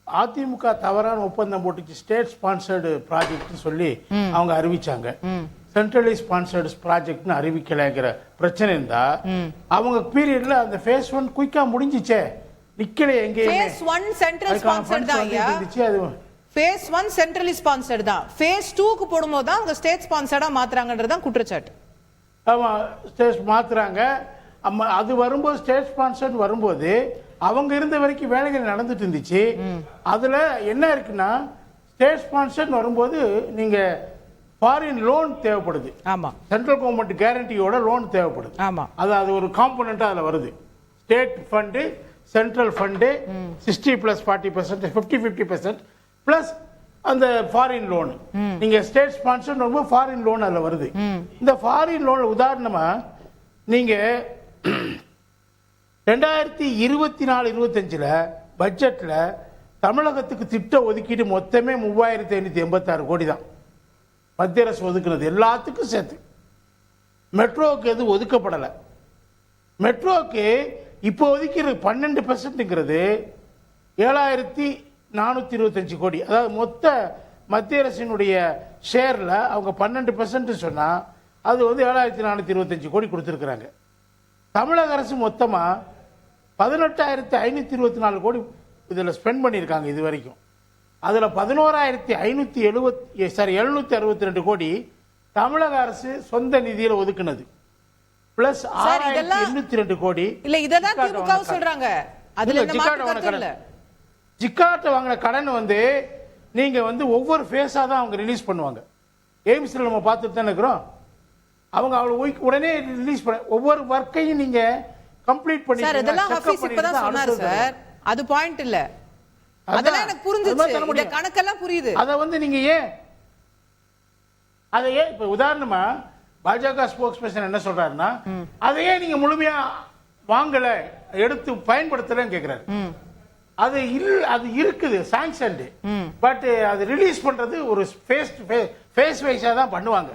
Speaker 4: அதிமுக தவறான ஒப்பந்தம் போட்டுச்சு, ஸ்டேட் ஸ்பான்சர்டு ப்ராஜெக்ட் சொல்லி அவங்க அறிவிச்சாங்க. சென்ட்ரலி ஸ்பான்சர்டு ப்ராஜெக்ட்னு அறிவிக்கலைங்கிற பிரச்சனை இருந்தா அவங்க பீரியட்ல அந்த ஃபேஸ் 1 குயிக்கா முடிஞ்சிச்சே, நிக்கல எங்கேயுமே.
Speaker 1: ஃபேஸ் 1 சென்ட்ரல் ஸ்பான்சர்ட் தான் ஐயா.
Speaker 4: அது
Speaker 1: ஃபேஸ் 1 சென்ட்ரலி ஸ்பான்சர்ட் தான். ஃபேஸ் 2க்கு போடும்போது தான் அவங்க ஸ்டேட் ஸ்பான்சர்டா மாத்துறாங்கன்றது தான் குற்றச்சாட்டு.
Speaker 4: ஆமா, ஸ்டேட் மாத்துறாங்க. அது வரும்போது ஸ்டேட் ஸ்பான்சர்ட் வரும்போது அவங்க இருந்த வரைக்கும் வேலைகள் நடந்துட்டு இருந்துச்சு. அதுல என்ன இருக்குன்னா ஸ்டேட் ஸ்பான்சர்ட் வரும்போது நீங்க ஃபாரின் லோன் தேவைப்படுது.
Speaker 1: ஆமா,
Speaker 4: சென்ட்ரல் கவர்மெண்ட் கேரண்டியோட லோன் தேவைப்படுது.
Speaker 1: ஆமா,
Speaker 4: அது ஒரு காம்போனன்ட்டா அதுல வருது. State fund, central fund 60+40%, 50% plus அந்த ஃபாரின் லோன். நீங்க ஸ்டேட் ஸ்பான்சர் ரொம்ப ஃபாரின் லோன் அதுல வருது. இந்த ஃபாரின் லோன் உதாரணமா நீங்க 2024-25 பட்ஜெட்ல தமிழகத்துக்கு திட்ட ஒதுக்கீடு மொத்தமே 3,586 கோடி தான் மத்திய அரசு ஒதுக்குறது எல்லாத்துக்கும் சேர்த்து. மெட்ரோவுக்கு எதுவும் ஒதுக்கப்படலை. மெட்ரோவுக்கு இப்போ ஒதுக்கிறது 12%ங்கிறது 7,425 கோடி. அதாவது மொத்த மத்திய அரசினுடைய ஷேர்ல அவங்க 12% சொன்னா அது வந்து 7,425 கோடி கொடுத்துருக்குறாங்க. தமிழக அரசு மொத்தமா 18,524 கோடி இதுல ஸ்பெண்ட் பண்ணியிருக்காங்க இது வரைக்கும். அதுல 11,762 கோடி தமிழக அரசு சொந்த நிதியில ஒதுக்குனது பிளஸ் 6,802 கோடி.
Speaker 1: இல்ல இததான் திமுக சொல்றாங்க. அதுல இந்த மாற்று கருத்து இல்ல.
Speaker 4: ஜிகாட்ட வாங்கின கடன் வந்து நீங்க வந்து ஒவ்வொரு ஃபேஸா தான் அவங்க ரிலீஸ் பண்ணுவாங்க. எய்ம்ஸ்ல நம்ம பார்த்துட்டு தான் இருக்கிறோம். அவங்க அவ்வளவு உடனே ரிலீஸ் பண்ண ஒவ்வொரு வர்க்கையும் நீங்க கம்ப்ளீட் பண்ணி
Speaker 1: சார் இதெல்லாம் ஹஃபீஸ் இப்பதான் சொன்னாரு சார். அது பாயிண்ட் இல்ல. அதெல்லாம் எனக்கு புரிஞ்சுச்சு. இந்த கணக்கெல்லாம் புரியுது.
Speaker 4: அத வந்து நீங்க அதையே இப்ப உதாரணமா பாஜக ஸ்போக்ஸ் பர்சன் என்ன சொல்றாருன்னா அதையே நீங்க முழுமையா வாங்கல, எடுத்து பயன்படுத்தலன்னு கேக்குறாரு. அது இருக்குது சாங்ஷன்டு, பட் அது ரிலீஸ் பண்றது ஒரு ஃபேஸ் டு ஃபேஸ் ஃபேஸ் வைஸா தான் பண்ணுவாங்க.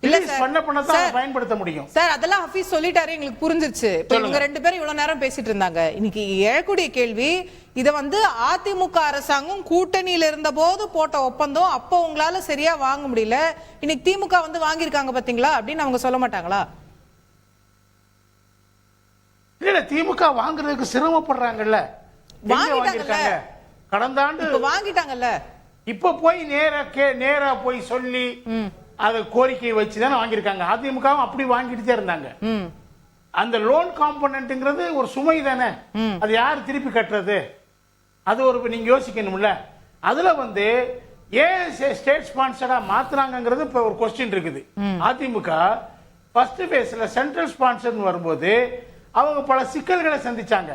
Speaker 1: இல்ல
Speaker 4: ரிலீஸ்
Speaker 1: சார்,
Speaker 4: பண்ண தான் பயன்படுத்த முடியும்.
Speaker 1: சார் அதெல்லாம் ஹஃபீஸ் சொல்லிட்டாரு, எங்களுக்கு புரிஞ்சிருச்சு. இப்போ இவங்க ரெண்டு பேரும் இவ்வளவு நேரம் பேசிட்டு இருந்தாங்க. இன்னைக்கு எழக்கூடிய கேள்வி, இத வந்து அதிமுக அரசாங்கம் கூட்டணியில இருந்த போது போட்ட ஒப்பந்தம், அப்போ உங்களால சரியா வாங்க முடியல, இன்னைக்கு திமுக வந்து வாங்கியிருக்காங்க பாத்தீங்களா அப்படின்னு அவங்க சொல்ல மாட்டாங்களா?
Speaker 4: இல்ல திமுக வாங்குறதுக்கு சிரமப்படுறாங்கல்ல.
Speaker 1: வாங்கிட்டாங்கல்ல,
Speaker 4: கடந்த ஆண்டு
Speaker 1: இப்ப வாங்கிட்டாங்கல்ல.
Speaker 4: இப்ப போய் நேரா போய் சொல்லி அத கோரிக்கை வச்சுதானே வாங்கியிருக்காங்க. அதிமுகவும் அப்படி வாங்கிட்டு இருந்தாங்க. அந்த லோன் காம்பனன்ட்ங்கிறது ஒரு சுமை தானே, அது யார் திருப்பி கட்டுறது? அது ஒரு நீங்க யோசிக்கணும்ல. அதுல வந்து ஏன் ஸ்டேட் ஸ்பான்சரா மாத்துறாங்கிறது இப்ப ஒரு கொஸ்டின் இருக்குது. அதிமுக ஃபர்ஸ்ட் பேஸ்ல சென்ட்ரல் ஸ்பான்சர் வரும்போது அவங்க பல சிக்கல்களை சந்திச்சாங்க.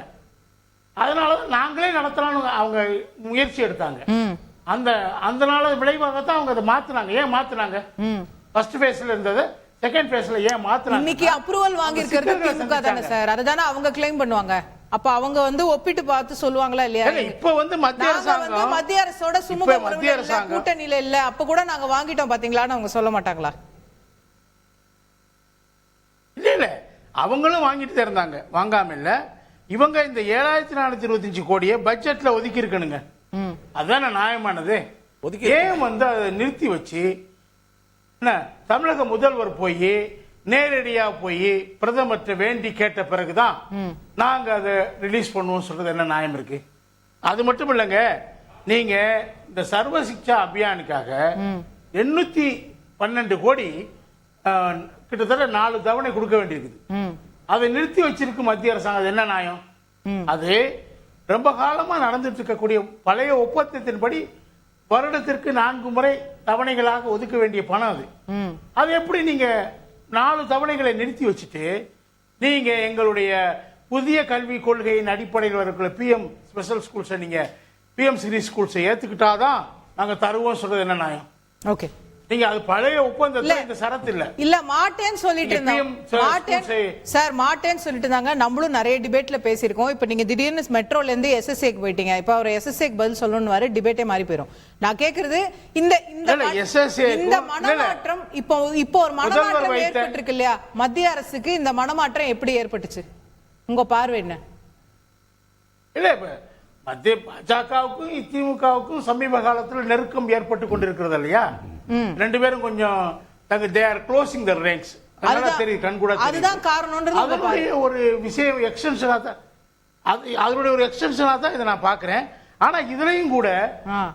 Speaker 4: அதனாலதான் நாங்களே நடத்தலாம்னு அவங்க முயற்சி எடுத்தாங்க. அந்த நாள விளைவாகத்தான் அவங்க அதை மாத்துனாங்க. ஏன் மாத்துனாங்க? ஃபர்ஸ்ட் பேஸ்ல இருந்தது செகண்ட் பேஸ்ல ஏன் மாத்துனாங்க?
Speaker 1: இன்னைக்கு அப்ரூவல் வாங்கி இருக்கிறது திமுக தானே சார், அததானே அவங்க கிளைம் பண்ணுவாங்க. அப்ப அவங்க வந்து ஒப்பிட்டு பார்த்து சொல்லுவாங்களா இல்லையா?
Speaker 4: இப்ப வந்து மத்திய அரசாங்கம்
Speaker 1: மத்திய அரசோட சுமூக கூட்டணியில இல்ல, அப்ப கூட நாங்க வாங்கிட்டோம் பாத்தீங்களான்னு அவங்க சொல்ல மாட்டாங்களா?
Speaker 4: இல்ல அவங்களும் வாங்கிட்டு தான் இருந்தாங்க, வாங்காம இல்ல. இவங்க இந்த 7425 கோடியை பட்ஜெட்ல ஒதுக்கி இருக்கணுங்க. அதான நியாயமானது. ஏன் வந்து அதை நிறுத்தி வச்சு என்ன தமிழக முதல்வர் போய் நேரடியா போய் பிரதமர்கிட்ட வேண்டி கேட்ட பிறகுதான் நாங்க அதை ரிலீஸ் பண்ணுவோம் சொல்றது என்ன நியாயம் இருக்கு? அது மட்டும் இல்லைங்க, நீங்க இந்த சர்வ சிக்ஷா அபியானுக்காக 812 கோடி கிட்டத்தட்ட 4 தவணை கொடுக்க வேண்டியிருக்குது. அதை நிறுத்தி வச்சிருக்கு மத்திய அரசாங்கம். அது என்ன நியாயம்? அது ரொம்ப காலமா நடந்துட்டு இருக்கக்கூடிய பழைய ஒப்பந்தத்தின்படி வருடத்திற்கு 4 முறை தவணைகளாக ஒதுக்க வேண்டிய பணம் அது. அது எப்படி நீங்க 4 தவணைகளை நிறுத்தி வச்சுட்டு நீங்க எங்களுடைய புதிய கல்விக் கொள்கையின் அடிப்படையில் வரக்கூடிய பிஎம் ஸ்பெஷல் ஸ்கூல்ஸ் நீங்க பிஎம் சிரி ஸ்கூல்ஸ் ஏத்துக்கிட்டாதான் நாங்க தருவோம் சொல்றது என்ன நியாயம்? ஓகே, நீங்க அது பழைய ஒப்பந்தத்துல இந்த சரத்து இல்ல
Speaker 1: மாட்டேன்னு சொல்லிட்டு இருந்தாங்க. நம்மளும் நிறைய டிபேட்ல பேசியிருக்கோம். இப்ப நீங்க திடீர்னு மெட்ரோல இருந்து எஸ்எஸ்ஏக்கு போயிட்டீங்க. இப்ப அவர் எஸ்எஸ்ஏக்கு பதில் சொல்லணும், டிபேட்டே மாறி போயிடும். நான் கேக்குறது இந்த மனமாற்றம் இப்போ ஒரு மனமாற்றம் ஏற்பட்டிருக்கு இல்லையா மத்திய அரசுக்கு, இந்த மனமாற்றம் எப்படி ஏற்பட்டுச்சு உங்க பார்வை என்ன?
Speaker 4: இல்ல மத்திய பாஜகவுக்கும் திமுகவுக்கும் சமீப காலத்தில் நெருக்கம் ஏற்பட்டு கொண்டிருக்கிறது இல்லையா? ரெண்டு பேரும் கொஞ்சம் they are closing their ranks.
Speaker 1: அதுதான் காரணம்ன்றது
Speaker 4: அதனுடைய ஒரு விஷயம் எக்ஸ்டென்ஷனா தான், அதனுடைய ஒரு எக்ஸ்டென்ஷனா தான் இதை நான் பாக்குறேன். ஆனா இதுலயும் கூட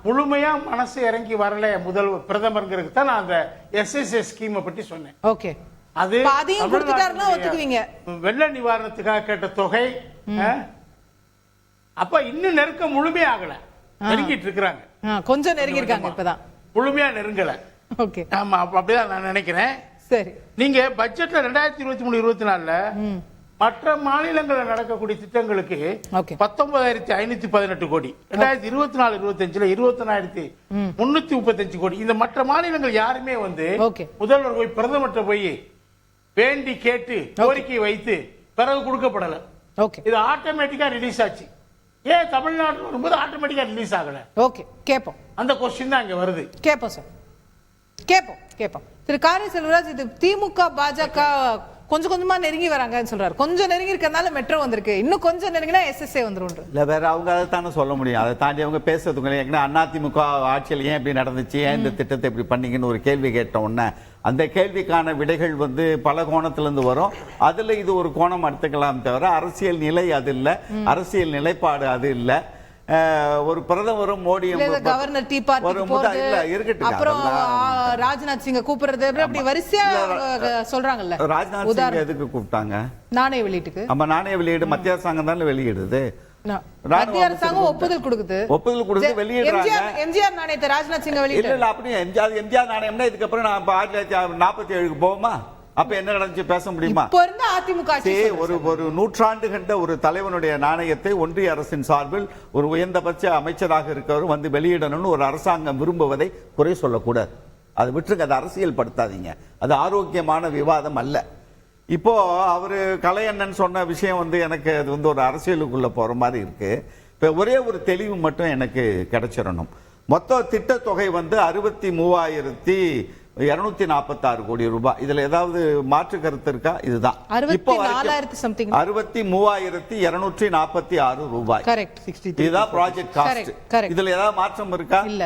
Speaker 4: முழுமையா மனசு இறங்கி வரல முதல்வர் பிரதமர்ங்கிறது தான் நான் அந்த எஸ்எஸ்ஏ ஸ்கீமை பற்றி சொன்னேன்.
Speaker 1: ஓகே, அது அதையும் கொடுத்துட்டாருன்னா ஒத்துக்குவீங்க.
Speaker 4: வெள்ள நிவாரணத்துக்காக கேட்ட தொகை அப்ப இன்னும் நெருக்கம் முழுமையாகல, நெருங்கிட்டு இருக்கிறாங்க.
Speaker 1: கொஞ்சம் நெருங்கி இருக்காங்க, இப்பதான் முழுமையா
Speaker 4: நெருங்கல.
Speaker 1: ஓகே,
Speaker 4: ஆமா அப்படிதான் நான் நினைக்கிறேன்.
Speaker 1: சரி,
Speaker 4: நீங்க பட்ஜெட்ல 2023-24 மற்ற மாநிலங்களில் நடக்கக்கூடிய திட்டங்களுக்கு 19,518 கோடி, 2024-25 21,335 கோடி. இந்த மற்ற மாநிலங்கள் யாருமே வந்து முதல்வர் போய் பிரதமர்கிட்ட போய் வேண்டி கேட்டு கோரிக்கை வைத்து பிறகு கொடுக்கப்படல. இது ஆட்டோமேட்டிக்கா ரிலீஸ் ஆச்சு. ஏன் தமிழ்நாடு வரும்போது ஆட்டோமேட்டிக்கா ரிலீஸ் ஆகல?
Speaker 1: ஓகே, கேப்போம்.
Speaker 4: அந்த கொஸ்டின் தான் இங்க வருது.
Speaker 1: கேப்போம் சார், கேப்போம். திரு காரை செல்வராஜ், இது திமுக பாஜக கொஞ்சம் கொஞ்சமா நெருங்கி வராங்கன்னு சொல்றாரு. கொஞ்சம் நெருங்கி இருக்கறனால மெட்ரோ வந்திருக்கு, இன்னும் கொஞ்சம் நெருங்கினா எஸ்எஸ்ஏ வந்துரும்.
Speaker 5: இல்ல வேற அவங்க அதை தானே சொல்ல முடியும். அதை தாண்டி அவங்க பேசுறதுக்கு அதிமுக ஆட்சியில் ஏன் இப்படி நடந்துச்சு, ஏன் இந்த திட்டத்தை இப்படி பண்ணீங்கன்னு ஒரு கேள்வி கேட்ட உடனே அந்த கேள்விக்கான விடைகள் வந்து பல கோணத்திலிருந்து வரும். அதுல இது ஒரு கோணம் எடுத்துக்கலாம் தவிர அரசியல் நிலை அது இல்ல, அரசியல் நிலைப்பாடு அது இல்ல. ஒரு பிரதமரும் மோடியும்
Speaker 1: கவர்னர் டீ பார்ட்டி அப்புறம் ராஜ்நாத் சிங்க கூப்பிடுறது அப்படி வரிசையா சொல்றாங்கல்ல.
Speaker 5: ராஜ்நாத் சிங் எதுக்கு கூப்பிட்டாங்க?
Speaker 1: நாணய வெளியீட்டுக்கு.
Speaker 5: ஆமா, நாணய வெளியீடு மத்திய அரசாங்கம் தான் வெளியிடுது.
Speaker 1: மத்திய அரசாங்கம் ஒப்புதல் கொடுக்குது
Speaker 5: வெளியிடுறாங்க.
Speaker 1: எம்ஜிஆர் நாணயத்தை ராஜ்நாத் சிங் வெளியிட்டு
Speaker 5: இல்ல அப்படி எம்ஜிஆர் நாணயம்னா இதுக்கப்புறம் நான் 1947 போவோமா? அப்ப என்ன நடந்துச்சு பேச முடியுமா? ஒரு நூற்றாண்டு கண்ட ஒரு தலைவனுடைய நாணயத்தை ஒன்றிய அரசின் சார்பில் ஒரு உயர்ந்தபட்ச அமைச்சராக இருக்கிறவர் வந்து வெளியிடணும்னு ஒரு அரசாங்கம் விரும்புவதை குறை சொல்லக்கூடாது. அதை விட்டுருங்க, அதை அரசியல் படுத்தாதீங்க. அது ஆரோக்கியமான விவாதம் அல்ல. இப்போ அவரு கலையண்ணன் சொன்ன விஷயம் வந்து எனக்கு அது வந்து ஒரு அரசியலுக்குள்ள போற மாதிரி இருக்கு. இப்ப ஒரே ஒரு தெளிவு மட்டும் எனக்கு கிடைச்சிடணும். மொத்த திட்ட தொகை வந்து 63,246 கோடி ரூபாய். இதுல ஏதாவது மாற்று கருத்து இருக்கா? இதுதான் 63,246 ரூபாய். இதுதான் ப்ராஜெக்ட் காஸ்ட். இதுல ஏதாவது மாற்றம் இருக்கா?
Speaker 1: இல்ல.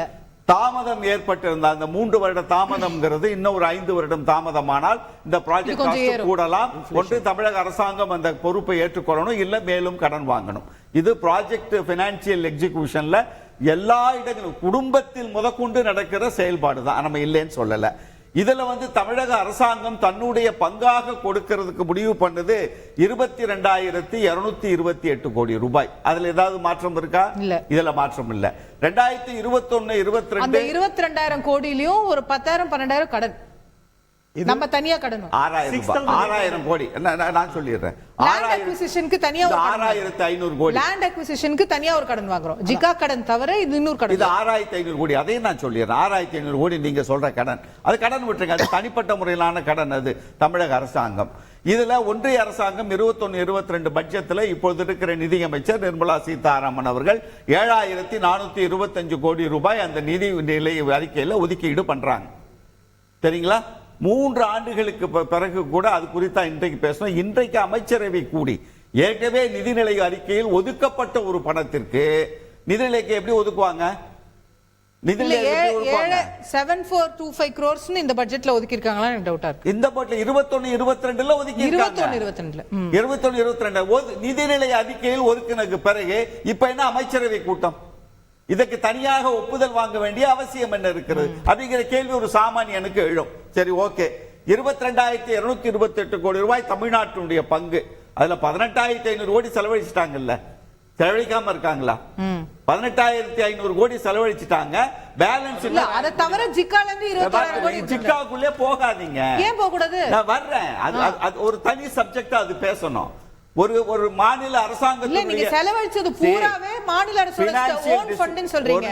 Speaker 5: தாமதம் ஏற்பட்டிருந்த அந்த 3 வருட தாமதம்ங்கிறது இன்னும் ஒரு 5 வருடம் தாமதமானால் இந்த ப்ராஜெக்ட் காஸ்ட் கூடலாம். ஒன்று தமிழக அரசாங்கம் அந்த பொறுப்பை ஏற்றுக்கொள்ளணும், இல்ல மேலும் கடன் வாங்கணும். இது ப்ராஜெக்ட் பைனான்சியல் எக்ஸிகியூஷன்ல எல்லா இடங்களும் குடும்பத்தில் முதற்கொண்டு நடக்கிற செயல்பாடு தான், நம்ம இல்லைன்னு சொல்லல. இதுல வந்து தமிழக அரசாங்கம் தன்னுடைய பங்காக கொடுக்கிறதுக்கு முடிவு பண்ணது 22,228 கோடி ரூபாய். அதுல ஏதாவது மாற்றம் இருக்கா?
Speaker 1: இல்ல.
Speaker 5: இதுல மாற்றம் இல்ல. 2021-22
Speaker 1: அந்த 22,000 கோடியிலயும் ஒரு 10,000 12,000 கடன் நம்ம தனியா கடன்
Speaker 5: 6,000 கோடி. நான் சொல்லிடுறேன்,
Speaker 1: லேண்ட் அக்விசிஷனுக்கு தனியா ஒரு
Speaker 5: 6,500 கோடி.
Speaker 1: லேண்ட் அக்விசிஷனுக்கு தனியா ஒரு கடன் வாங்குறோம். ஜிகா கடன் தவிர இது இன்னொரு கடன்.
Speaker 5: இது 6,500 கோடி. அதையும் நான் சொல்லிடுறேன், 6,500 கோடி நீங்க சொல்ற கடன். அது கடன் விட்டுருங்க, அது தனிப்பட்ட முறையிலான கடன். அது தமிழக அரசாங்கம். இதுல ஒன்றிய அரசாங்கம் 21-22 பட்ஜெட்ல இப்பொழுது இருக்கிற நிதியமைச்சர் நிர்மலா சீதாராமன் அவர்கள் 7,425 கோடி ரூபாய் அந்த நிதி நிலை அறிக்கையில ஒதுக்கீடு பண்றாங்க. சரிங்களா? 3 ஆண்டுகளுக்கு பிறகு கூட அது குறித்தா இன்றைக்கு பேசணும். இன்றைக்கு அமைச்சரவை கூடி ஏற்கனவே நிதிநிலை அறிக்கையில் ஒதுக்கப்பட்ட ஒரு பணத்திற்கு நிதிநிலைக்கு எப்படி ஒதுக்குவாங்க?
Speaker 1: 7425 crores இந்த பட்ஜெட்ல ஒதுக்கி இருக்காங்களா? எனக்கு டவுட்டா இருக்கு.
Speaker 5: இந்த பட்ஜெட்ல 21-22ல ஒதுக்கி இருக்காங்க. 21-22 நிதிநிலை அறிக்கையில் ஒதுக்கினதுக்கு பிறகு இப்ப என்ன அமைச்சரவை கூட்டம்? இதற்கு தனியாக ஒப்புதல் வாங்க வேண்டிய அவசியம் என்ன இருக்கிறது அப்படிங்கிற கேள்வி ஒரு சாமானியனுக்கு எழும். சரி, ஓகே. 22,228 கோடி ரூபாய் தமிழ்நாட்டினுடைய பங்கு. அதுல 18,500 கோடி செலவழிச்சிட்டாங்கல்ல, செலவழிக்காம இருக்காங்களா? 18,500 கோடி செலவழிச்சிட்டாங்க. பேலன்ஸ் இல்ல. அத தவிர ஜிக்கால இருந்து 20,000 கோடி ஜிக்காக்குள்ளே போகாதீங்க. ஏன் போக கூடாது? நான் வர்றேன். அது ஒரு தனி சப்ஜெக்ட், அது பேசணும். ஒரு மாநில அரசாங்கத்துல
Speaker 1: நீங்க செலவழிச்சது பூராவே மாநில அரசோட ஓன் ஃபண்ட்னு சொல்றீங்க.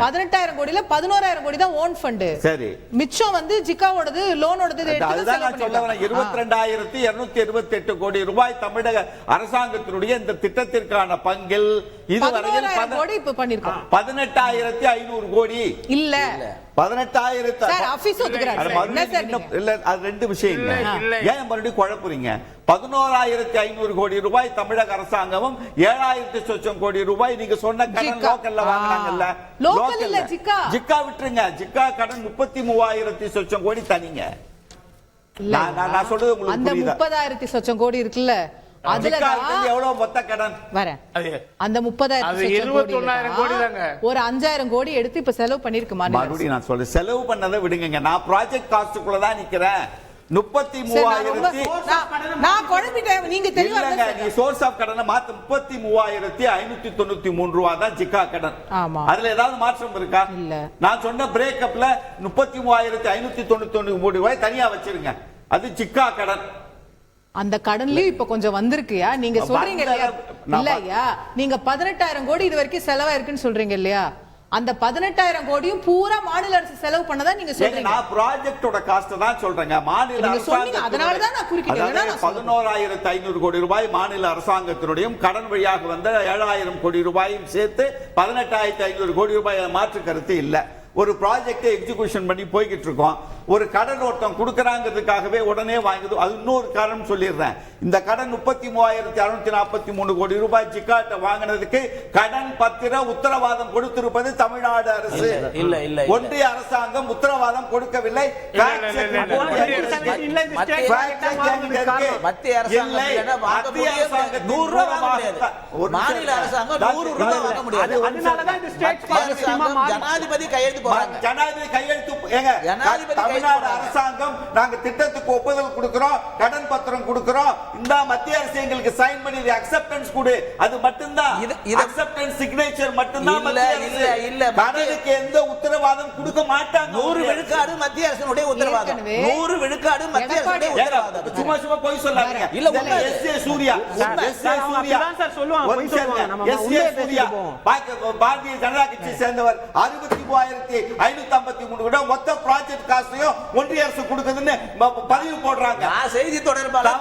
Speaker 1: 18,000 கோடில 11,000 கோடி தான் ஓன் ஃபண்ட். சரி, மிச்சம் வந்து ஜிக்காவோடது லோனோடது எடுத்து
Speaker 5: செலவு பண்ணி 22,228 கோடி ரூபாய் தமிழக அரசாங்கத்தினுடைய இந்த திட்டத்திற்கான பங்கில் இதுவரையில்
Speaker 1: 18,000 கோடி இப்ப பண்ணிருக்கோம்.
Speaker 5: 18,500 கோடி இல்ல, 18,000
Speaker 1: சார் ஆபீஸ் ஒதுக்குறாங்க.
Speaker 5: இல்ல, அது ரெண்டு விஷயம். ஏன் மறுபடியும் குழப்புறீங்க? 11,500 கோடி ரூபாய் தமிழக அரசாங்கமும் 7,000 சொச்சம் கோடி ரூபாய் நீங்க சொன்ன கடன் லோக்கல்ல வாங்குனாங்கல்ல.
Speaker 1: லோக்கல்ல
Speaker 5: ஜிக்கா விட்டுருங்க. ஜிக்கா கடன் 33,000 சொச்சம் கோடி தனிங்க. நான் சொல்றது உங்களுக்கு
Speaker 1: அந்த 30,000 சொச்சம் கோடி இருக்குல்ல, அதுல
Speaker 5: எவ்வளவு மொத்த கடன்
Speaker 1: வரேன். அந்த 30,000 கோடி தாங்க. ஒரு 5,000 கோடி எடுத்து இப்ப செலவு பண்ணிருக்கு.
Speaker 5: மறுபடியும் நான் சொல்றேன், செலவு பண்ணதை விடுங்க. நான் ப்ராஜெக்ட் காஸ்டுக்குள்ள தான் நிக்கிறேன். 33,000
Speaker 1: நான் குழம்பிட்டேன். நீங்க தெளிவா
Speaker 5: இல்லங்க, நீ சோர்ஸ் ஆஃப் கடனை மாத்து. 33,593 ரூபாய் தான் ஜிக்கா கடன். அதுல ஏதாவது மாற்றம் இருக்கா? இல்ல. நான் சொன்ன பிரேக்கப்ல 33,591 கோடி ரூபாய் தனியா வச்சிருங்க, அது ஜிக்கா கடன்.
Speaker 1: அந்த கடன்லயும் இப்ப கொஞ்சம் வந்திருக்குயா. நீங்க சொல்றீங்க இல்லையா, நீங்க 18,000 கோடி இது வரைக்கும் செலவா இருக்குன்னு சொல்றீங்க இல்லையா, அந்த 18,000 கோடியும் பூரா மாநில அரசு செலவு பண்ணதா நீங்க சொல்றீங்க.
Speaker 5: நான் ப்ராஜெக்ட்டோட காஸ்ட் தான் சொல்றேங்க. மாநில அரசாங்கம்
Speaker 1: அதனால தான் நான் குறிக்கிட்டேன்.
Speaker 5: 11,500 கோடி ரூபாய் மாநில அரசாங்கத்தினுடைய கடன் வழியாக வந்த 7,000 கோடி ரூபாயும் சேர்த்து 18,500 கோடி ரூபாய் மாற்று கருத்து இல்ல. ஒரு ப்ராஜெக்டை எக்ஸிகியூஷன் பண்ணி போய்கிட்டு இருக்கோம். ஒரு கடன் ஒருத்தம் கொடுக்கறாங்கிறதுக்காகவே உடனே வாங்குது. அது இன்னொரு காரணம் சொல்லிடுறேன். இந்த கடன் 33,643 கோடி ரூபாய் ஜிக்காட்ட வாங்கினதுக்கு கடன் பத்திர உத்தரவாதம் கொடுத்திருப்பது தமிழ்நாடு அரசு.
Speaker 2: இல்ல இல்ல,
Speaker 5: ஒன்றிய அரசாங்கம் உத்தரவாதம் கொடுக்கவில்லை.
Speaker 2: மத்திய அரசாங்கம் ஜனாதிபதி கையெழுத்து போறாங்க.
Speaker 5: ஜனாதிபதி கையெழுத்து தமிழ்நாடு அரசாங்கம் நாங்க திட்டத்துக்கு ஒப்புதல் கொடுக்கிறோம், கடன் பத்திரம் கொடுக்கிறோம், இந்த மத்திய அரசு எங்களுக்கு சைன் பண்ணி அக்செப்டன்ஸ் கொடு. அது மட்டும்தான் அக்செப்டன்ஸ் சிக்னேச்சர் மட்டும்தான்.
Speaker 2: இல்ல,
Speaker 5: கடனுக்கு எந்த உத்தரவாதம் கொடுக்க மாட்டாங்க.
Speaker 2: 100 விழுக்காடு மத்திய அரசினுடைய உத்தரவாதம். 100 விழுக்காடு மத்திய அரசுடைய உத்தரவாதம்.
Speaker 5: சும்மா சும்மா போய் சொல்லாதீங்க.
Speaker 2: இல்ல,
Speaker 5: எஸ்ஏ சூர்யா பாரதிய ஜனதா கட்சி சேர்ந்தவர் 63,553 மொத்த ப்ராஜெக்ட் காஸ்ட் அரசும் ஒன்றிய அரசு கொடுக்குதுன்னு பதிவு போடுறாங்க.
Speaker 2: நான் செய்தி தொடர்பாளர்,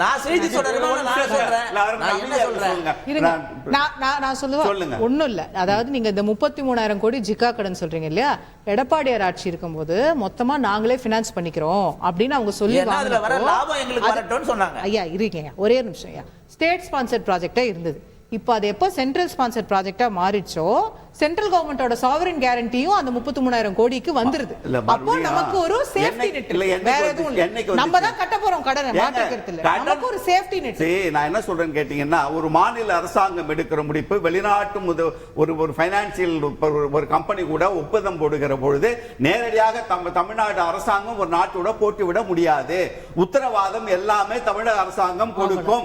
Speaker 2: நான் செய்தி தொடர்பாளர், நான் சொல்றேன். நான் என்ன சொல்றேன்?
Speaker 1: நான் சொல்லுவேன் ஒண்ணும் இல்ல. அதாவது நீங்க இந்த 33,000 கோடி ஜிகா கடன் சொல்றீங்க இல்லையா, எடப்பாடியார் ஆட்சி இருக்கும்போது மொத்தமா நாங்களே பினான்ஸ் பண்ணிக்கிறோம் அப்படின்னு அவங்க சொல்லி
Speaker 2: லாபம் எங்களுக்கு வரட்டும்னு சொன்னாங்க.
Speaker 1: ஐயா இருக்கீங்க ஒரே நிமிஷம் ஐயா. ஸ்டேட் ஸ்பான்சர்ட் ப்ராஜெக்டா இருந்தது. இப்போ அது எப்போ சென்ட்ரல் ஸ்பான்சர்ட் ப்ராஜெக்டா மாறிச்சோ சென்ட்ரல் கவர்மெண்டோட சாவரின் கேரண்டியும் அந்த 33,000 கோடிக்கு வந்துருது. அப்போ நமக்கு ஒரு சேஃப்டி நெட், வேற எதுவும் இல்ல. நம்ம தான் கட்ட போறோம் கடனை, மாட்டிக்கிறது இல்ல. நமக்கு ஒரு சேஃப்டி நெட்.
Speaker 5: நான் என்ன சொல்றேன்னு கேட்டீங்கன்னா, ஒரு மாநில அரசாங்கம் எடுக்கிற முடிப்பு வெளிநாட்டு ஒரு ஃபைனான்சியல் ஒரு கம்பெனி கூட ஒப்பந்தம் போடுகிற பொழுது நேரடியாக தமிழ்நாடு அரசாங்கம் ஒரு நாட்டோட போட்டி விட முடியாது. உத்தரவாதம் எல்லாமே தமிழக அரசாங்கம் கொடுக்கும்.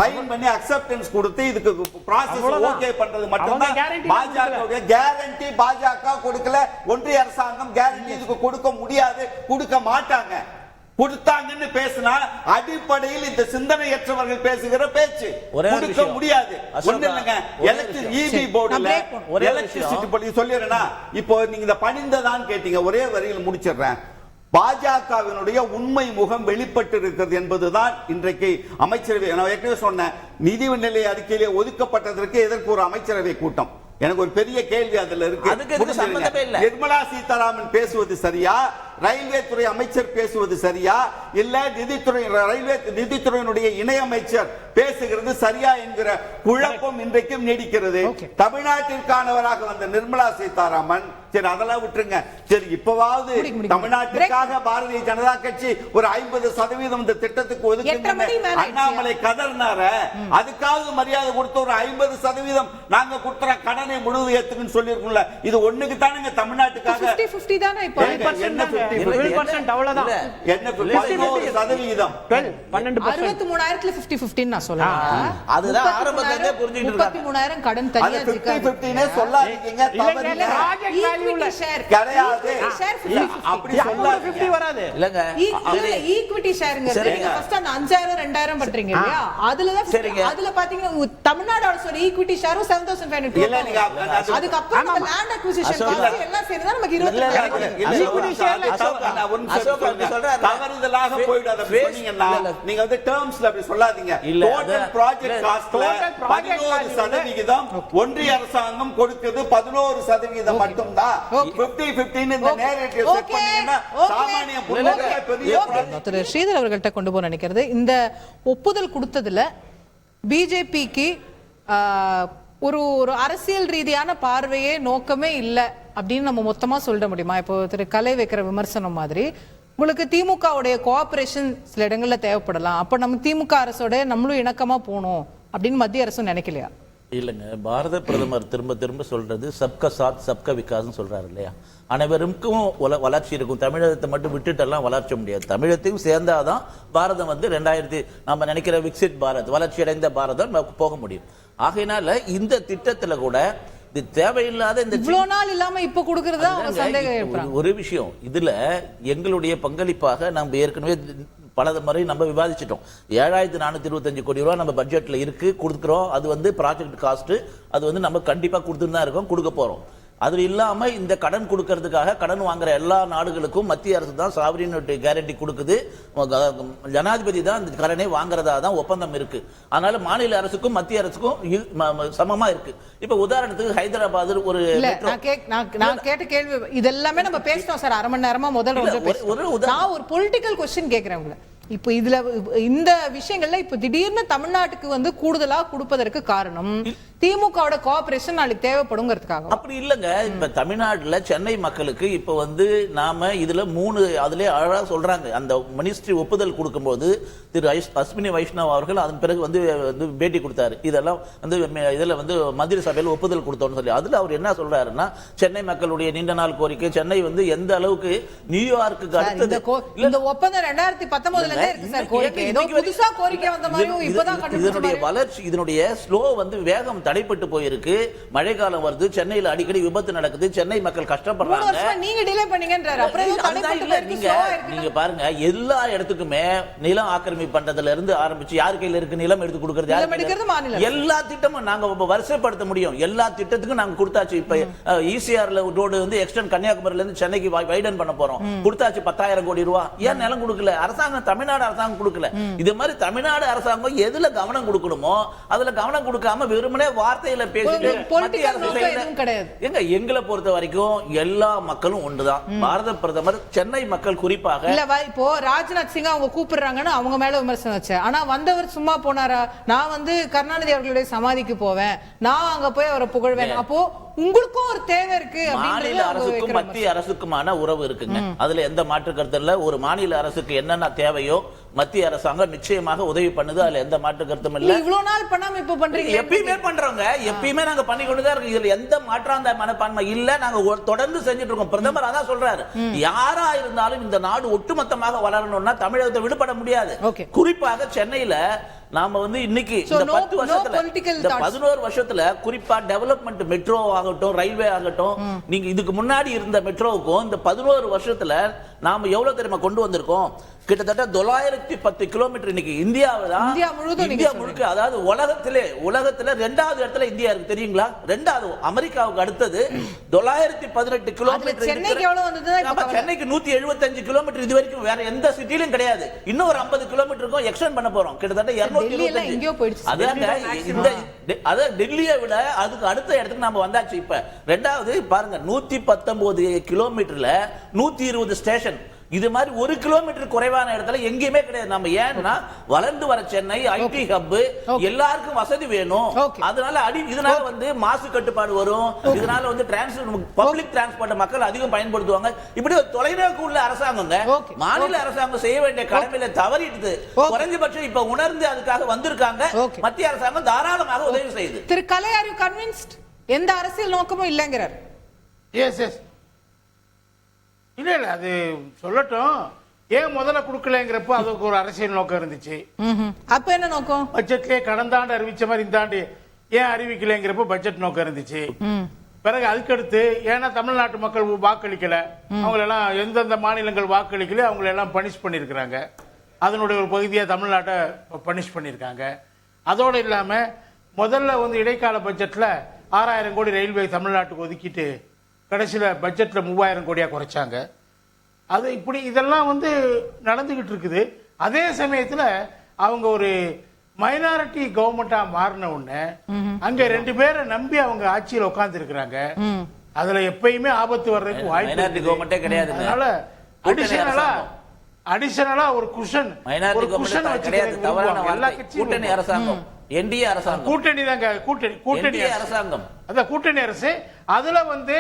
Speaker 5: சைன் பண்ணி அக்செப்டன்ஸ் கொடுத்து இதுக்கு ப்ராசஸ் ஓகே பண்றது மட்டும்தான் பாஜக கேரண்டி. பாஜக கொடுக்கல, ஒன்றிய அரசாங்கம் கேரண்டி இதுக்கு கொடுக்க முடியாது, கொடுக்க மாட்டாங்க. கொடுத்தாங்கன்னு பேசினா அடிப்படையில் இந்த சிந்தனையற்றவர்கள் பேசுகிற பேச்சு கொடுக்க முடியாது. ஒண்ணு இல்லைங்க, இபி போர்டுல எலக்ட்ரிசிட்டி போர்டு சொல்லிடுறேன்னா, இப்போ நீங்க இந்த பணிந்ததான் கேட்டீங்க, ஒரே வரியில் முடிச்சிடுறேன். பாஜகவினுடைய உண்மை முகம் வெளிப்பட்டு இருக்கிறது என்பதுதான் இன்றைக்கு அமைச்சரவை. நான் ஏற்கனவே சொன்னேன், நிதிநிலை அறிக்கையிலே ஒதுக்கப்பட்டதற்கு எதற்கு ஒரு அமைச்சரவை கூட்டம்? எனக்கு ஒரு பெரிய கேள்வி அதுல இருக்கு. நிர்மலா சீதாராமன் பேசுவது சரியா, ரயில்வே துறை அமைச்சர் பேசுவது சரியா, இல்ல ரயில்வே நிதித்துறையினுடைய இணை அமைச்சர் பேசுகிறது சரியா என்கிற குழப்பம் இன்றைக்கும் நீடிக்கிறது. தமிழ்நாட்டிற்கானவராக வந்த நிர்மலா சீதாராமன், சரி அதெல்லாம் விட்டுருங்க, சரி இப்பவாவது தமிழ்நாட்டுக்காக பாரதிய ஜனதா கட்சி ஒரு 50% இந்த திட்டத்துக்கு ஒதுக்குங்க அண்ணாமலை கதர்னார, அதுக்காவது மரியாதை கொடுத்து ஒரு 50% நாங்க கொடுத்துற கடனை முழுவதும் ஏத்துக்குன்னு சொல்லிருக்கோம்ல. இது ஒண்ணுக்கு தானே தமிழ்நாட்டுக்காக
Speaker 1: 50-50 தானே. இப்போ
Speaker 5: என்ன 12% அவ்வளவுதான், என்ன 12%,
Speaker 1: 63,000ல 50-50 நான் சொல்றேன்.
Speaker 2: அதுதான் ஆரம்பத்திலே புரிஞ்சிட்டு இருக்காங்க.
Speaker 1: 33,000 கடன் தனியா இருக்கு.
Speaker 5: 50-50 னே சொல்லாதீங்க, தவறு
Speaker 1: ஈக்விட்டி ஷேர்
Speaker 5: கிடையாது. அப்படி சொல்லாதீங்க,
Speaker 3: 50 வராது
Speaker 2: இல்லங்க.
Speaker 1: ஈக்விட்டி ஷேர்ங்கிறது நீங்க ஃபர்ஸ்ட் அந்த 5,000 2,000 பண்றீங்க இல்லையா, அதுல தான் அதுல பாத்தீங்கன்னா தமிழ்நாடோட சொல்ற ஈக்விட்டி ஷேரும் 7,500.
Speaker 5: இல்ல நீங்க
Speaker 1: அதுக்கு அப்புறம் நம்ம லேண்ட் அக்விசிஷன் காஸ்ட் எல்லாம் சேர்ந்தா நமக்கு 20,000.
Speaker 5: ஈக்விட்டி ஷேர்ல தவறுதலாக போய்டாத சொன்னீங்கன்னா நீங்க வந்து டேர்ம்ஸ்ல அப்படி சொல்லாதீங்க. டோட்டல் ப்ராஜெக்ட் காஸ்ட்ல 11% ஒன்றிய அரசாங்கம் கொடுக்கிறது 11% மட்டும் தான். 50-50 இந்த நேரேட்டிவ் செட் பண்ணீங்கன்னா சாமானிய புள்ளக பெரிய
Speaker 1: திரு ஸ்ரீதர் அவர்கள்ட்ட கொண்டு போக நினைக்கிறது, இந்த ஒப்புதல் கொடுத்ததுல பிஜேபிக்கு ஒரு அரசியல் ரீதியான பார்வையே நோக்கமே இல்லை அப்படின்னு நம்ம மொத்தமா சொல்ல முடியுமா? இப்போ திரு கலை வைக்கிற விமர்சனம் மாதிரி உங்களுக்கு திமுகவுடைய கோஆபரேஷன் சில இடங்கள்ல தேவைப்படலாம், அப்ப நம்ம திமுக அரசோட நம்மளும் இணக்கமா போகணும் அப்படின்னு மத்திய அரசும் நினைக்கலையா?
Speaker 2: இல்லைங்க, பாரத பிரதமர் திரும்ப திரும்ப சொல்றது சப்கா சாத் சப்கா விகாஸ் சொல்றாரு இல்லையா, அனைவருக்கும் வளர்ச்சி இருக்கும். தமிழகத்தை மட்டும் விட்டுட்டெல்லாம் வளர்ச்சி முடியாது, தமிழகத்தையும் சேர்ந்தாதான் பாரதம் வந்து 2000 நம்ம நினைக்கிற விக்சிட் பாரத், வளர்ச்சி அடைந்த பாரதம் போக முடியும். ஆகையினால இந்த திட்டத்துல கூட இது தேவையில்லாத இந்த
Speaker 1: இவ்வளவு நாள் இல்லாம இப்ப கொடுக்கறதா சந்தேகம்.
Speaker 2: ஒரு விஷயம் இதுல எங்களுடைய பங்களிப்பாக நம்ம ஏற்கனவே பல முறை நம்ம விவாதிச்சிட்டோம். 7,425 கோடி ரூபாய் நம்ம பட்ஜெட்ல இருக்கு, கொடுக்குறோம். அது வந்து ப்ராஜெக்ட் காஸ்ட், அது வந்து நம்ம கண்டிப்பா கொடுத்துட்டு தான் இருக்கோம், கொடுக்க போறோம். அது இல்லாம இந்த கடன் கொடுக்கறதுக்காக கடன் வாங்குற எல்லா நாடுகளுக்கும் மத்திய அரசு தான் சாவரின் கேரண்டி கொடுக்குது, ஜனாதிபதி தான் இந்த கடனை வாங்குறதா தான் ஒப்பந்தம் இருக்கு. அதனால மாநில அரசுக்கும் மத்திய அரசுக்கும் சமமா இருக்கு. இப்ப உதாரணத்துக்கு ஹைதராபாத் ஒரு
Speaker 1: நான் கேட்ட கேள்வி இதெல்லாமே நம்ம பேசிட்டோம் சார், அரை மணி நேரமா முதல்ல நான் ஒரு பொலிட்டிக்கல் கொஸ்டின் கேட்கிறேன் உங்களை. இப்போ இதுல இந்த விஷயங்கள்ல இப்ப திடீர்னு தமிழ்நாட்டுக்கு வந்து கூடுதலா கொடுப்பதற்கு காரணம் திமுகவோட கோஆபரேஷன் நாளைக்கு தேவைப்படுங்கிறதுக்காக
Speaker 2: அப்படி இல்லங்க. இப்ப தமிழ்நாட்டுல சென்னை மக்களுக்கு இப்ப வந்து நாம இதுல 3 அதுல அழகா சொல்றாங்க. அந்த மினிஸ்ட்ரி ஒப்புதல் கொடுக்கும்போது திரு அஸ்வினி வைஷ்ணவ் அவர்கள் அதன் பிறகு வந்து பேட்டி கொடுத்தாரு. இதெல்லாம் வந்து இதுல வந்து மந்திரி சபையில் ஒப்புதல் கொடுத்தோம்னு சொல்லி அதுல அவர் என்ன சொல்றாருன்னா, சென்னை மக்களுடைய நீண்ட நாள் கோரிக்கை, சென்னை வந்து எந்த அளவுக்கு நியூயார்க்கு அடுத்தது
Speaker 1: இந்த ஒப்பந்தம் 2019 இதனுடைய வளர்ச்சி, இதனுடைய ஸ்லோ வந்து வேகம்
Speaker 2: தடைப்பட்டு போயிருக்கு. மழைக்காலம் வருது, சென்னையில் அடிக்கடி விபத்து நடக்குது, சென்னை மக்கள் கஷ்டப்படுறாங்க.
Speaker 1: நீங்க டிலே பண்ணீங்கன்றாரு. அப்புறம் ஏதோ தடைப்பட்டு போயிருக்கு, ஸ்லோவா இருக்கு.
Speaker 2: நீங்க பாருங்க, எல்லா இடத்துக்குமே நிலம் ஆக்கிரமிப்பு பண்றதுல இருந்து ஆரம்பிச்சு யார் கையில இருக்கு நிலம் எடுத்து கொடுக்கறது, எல்லா திட்டமும் நாங்க வரிசைப்படுத்த முடியும். எல்லா திட்டத்துக்கும் நாங்க கொடுத்தாச்சு. இப்ப ஈசிஆர்ல ரோடு வந்து எக்ஸ்டெண்ட் கன்னியாகுமரியில இருந்து சென்னைக்கு வைடன் பண்ண போறோம், கொடுத்தாச்சு 10,000 கோடி ரூபாய். ஏன் நிலம் கொடுக்கல? அரசாங்கம், தமிழ்நாடு அரசாங்கம் கொடுக்கல. இது மாதிரி தமிழ்நாடு அரசாங்கம் எதுல கவனம் கொடுக்கணுமோ அதுல கவனம் கொடுக்காம வெறுமனே வார்த்தையில பேசிட்டு எங்களை பொறுத்த வரைக்கும் எல்லா மக்களும் ஒன்றுதான். பாரத பிரதமர், சென்னை மக்கள் குறிப்பாக
Speaker 1: இப்போ ராஜ்நாத் சிங் அவங்க கூப்பிடுறாங்கன்னு அவங்க மேல விமர்சனம் வச்சு, ஆனா வந்தவர் சும்மா போனாரா? நான் வந்து கருணாநிதி அவர்களுடைய சமாதிக்கு போவேன், நான் அங்க போய் அவரை புகழ்வேன். அப்போ உங்களுக்கும் ஒரு தேவை இருக்கு.
Speaker 2: மாநில அரசுக்கும் மத்திய அரசுக்குமான உறவு இருக்குங்க, அதுல எந்த மாற்று கருத்து இல்ல. ஒரு மாநில அரசுக்கு என்னென்ன தேவையோ மத்திய அரசாங்கம் நிச்சயமாக உதவி பண்ணுது, அதுல எந்த மாற்று கருத்தும் இல்ல.
Speaker 1: இவ்வளவு நாள் பண்ணாம இப்ப பண்றீங்க.
Speaker 2: எப்பயுமே பண்றோங்க, எப்பயுமே நாங்க பண்ணி கொண்டுதான் இருக்கு. இதுல எந்த மாற்றாந்த மனப்பான்மை இல்ல, நாங்க தொடர்ந்து செஞ்சுட்டு இருக்கோம். பிரதமர் அதான் சொல்றாரு, யாரா இருந்தாலும் இந்த நாடு ஒட்டுமொத்தமாக வளரணும்னா தமிழகத்தை விடுபட முடியாது. குறிப்பாக சென்னையில நாம வந்து இன்னைக்கு இந்த 10 வருஷத்துல, இந்த 11 வருஷத்துல குறிப்பா டெவலப்மெண்ட், மெட்ரோ ஆகட்டும், ரயில்வே ஆகட்டும், நீங்க இதுக்கு முன்னாடி இருந்த மெட்ரோவுக்கும் இந்த 11 வருஷத்துல நாம எவ்வளவு தெரியுமா கொண்டு வந்திருக்கோம்? கிட்டத்தட்ட 910 கிலோமீட்டர். இன்னைக்கு இந்தியா முழுக்க, அதாவது உலகத்திலே 2வது இடத்துல இந்தியா இருக்கு தெரியுங்களா? 2வது அமெரிக்காவுக்கு அடுத்தது 918 கிலோமீட்டர். சென்னைக்கு 175 கிலோமீட்டர் இது வரைக்கும் வேற எந்த சிட்டிலும் கிடையாது. இன்னும் ஒரு 50 கிலோமீட்டருக்கும் எக்ஸ்டெண்ட் பண்ண போறோம். கிட்டத்தட்ட 225. அதான் டெல்லியை விட அதுக்கு அடுத்த இடத்துக்கு நாம வந்தாச்சு. இப்ப 2வது பாருங்க, 119 கிலோமீட்டர்ல 120 ஸ்டேஷன். இது மாதிரி 1 கிலோமீட்டர் குறைவான இடத்துல எங்கேயுமே கிடையாது. நம்ம ஏன்னா வளர்ந்து வர சென்னை ஐடி ஹப், எல்லாருக்கும் வசதி வேணும். அதனால இதனால வந்து மாசு கட்டுப்பாடு வரும். இதனால வந்து பப்ளிக் டிரான்ஸ்போர்ட் மக்கள் அதிகம் பயன்படுத்துவாங்க. இப்படி தொலைநோக்கு உள்ள அரசாங்கம், மாநில அரசாங்கம் செய்ய வேண்டிய கடமையில தவறிட்டு குறைஞ்சபட்சம் இப்ப உணர்ந்து அதுக்காக வந்திருக்காங்க. மத்திய அரசாங்கம் தாராளமாக உதவி செய்யுது.
Speaker 1: திரு கலை, ஆர் யூ கன்வின்ஸ்ட்? எந்த அரசியல் நோக்கமும் இல்லைங்கிறார்.
Speaker 4: எஸ் எஸ் இல்ல இல்ல, அது சொல்லட்டும். ஏன் முதல்ல கொடுக்கலங்கிறப்ப அதுக்கு ஒரு அரசியல் நோக்கம் இருந்துச்சு.
Speaker 1: அப்ப என்ன நோக்கம்?
Speaker 4: பட்ஜெட்லயே கடந்த ஆண்டு அறிவிச்ச மாதிரி இந்த ஆண்டு ஏன் அறிவிக்கலங்கிறப்ப பட்ஜெட் நோக்கம் இருந்துச்சு. பிறகு அதுக்கடுத்து ஏன்னா தமிழ்நாட்டு மக்கள் வாக்களிக்கல, அவங்களெல்லாம் எந்தெந்த மாநிலங்கள் வாக்களிக்கல அவங்களெல்லாம் பனிஷ் பண்ணிருக்கிறாங்க. அதனுடைய ஒரு பகுதியா தமிழ்நாட்டை பனிஷ் பண்ணிருக்காங்க. அதோட இல்லாம முதல்ல வந்து இடைக்கால பட்ஜெட்ல 6000 கோடி ரயில்வே தமிழ்நாட்டுக்கு ஒதுக்கிட்டு கடைசியில பட்ஜெட்ல 3000 கோடியா குறைச்சாங்க. அது இப்படி இதெல்லாம் வந்து நடந்துகிட்டு இருக்குது. அதே சமயத்துல அவங்க ஒரு மைனாரிட்டி கவர்மெண்டா மாறின உடனே அங்க 2 பேரை நம்பி அவங்க ஆட்சியில் உட்கார்ந்து இருக்கிறாங்க. அதுல எப்பயுமே ஆபத்து வர்றதுக்கு வாய்ப்பு கிடையாது. அதனால அடிஷனலா ஒரு குஷன் எல்லா கட்சியும்
Speaker 2: அரசாங்கம், என்டிஏ அரசாங்கம்,
Speaker 4: கூட்டணி தாங்க, கூட்டணி அரசாங்கம், அதான் கூட்டணி அரசு. அதுல வந்து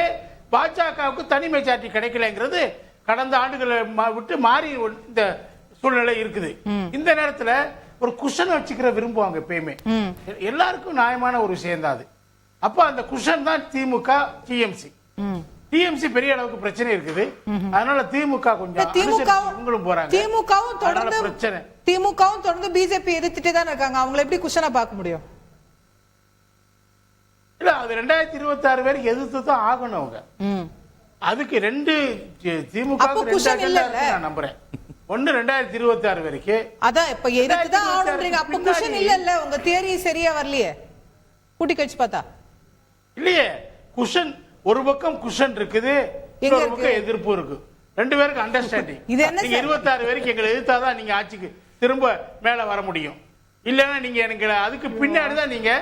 Speaker 4: பாஜகவுக்கு தனி மெஜாரிட்டி கிடைக்கலங்கிறது கடந்த ஆண்டுகளை விட்டு மாறி இந்த சூழ்நிலை இருக்குது. இந்த நேரத்துல ஒரு குஷன் வச்சுக்கிற விரும்புவாங்க எப்பயுமே. எல்லாருக்கும் நியாயமான ஒரு விஷயம் தான் அது. அப்ப அந்த குஷன் தான் திமுக, டிஎம்சி பெரிய அளவுக்கு பிரச்சனை இருக்குது. அதனால திமுக கொஞ்சம் இவங்களும் போறாங்க.
Speaker 1: திமுகவும் தொடர்ந்து பிஜேபி எதிர்த்துட்டே தான் இருக்காங்க. அவங்களை எப்படி குஷனா பார்க்க முடியும்?
Speaker 4: இல்ல, அது 2026 வரைக்கும் எதிர்த்து தான் ஆகணும் அவங்க. அதுக்கு 2 திமுக நான் நம்புறேன். 1 2026 வரைக்கும்
Speaker 1: அதான் இப்ப எதிர்த்து தான் ஆகணும்ன்றீங்க. அப்ப குஷன் இல்ல, உங்க தியரி சரியா வரலையே கூட்டி கழிச்சு பார்த்தா.
Speaker 4: இல்லையே, குஷன் ஒரு பக்கம் குஷன் இருக்குது, இன்னொரு பக்கம் எதிர்ப்பு இருக்கு. 2 பேருக்கு அண்டர்ஸ்டாண்டிங். நீங்க 26 வரைக்கும் எங்களை எதிர்த்தாதான் நீங்க ஆட்சிக்கு திரும்ப மேல வர முடியும். இல்லன்னா நீங்க எனக்கு அதுக்கு பின்னாடிதான் நீங்க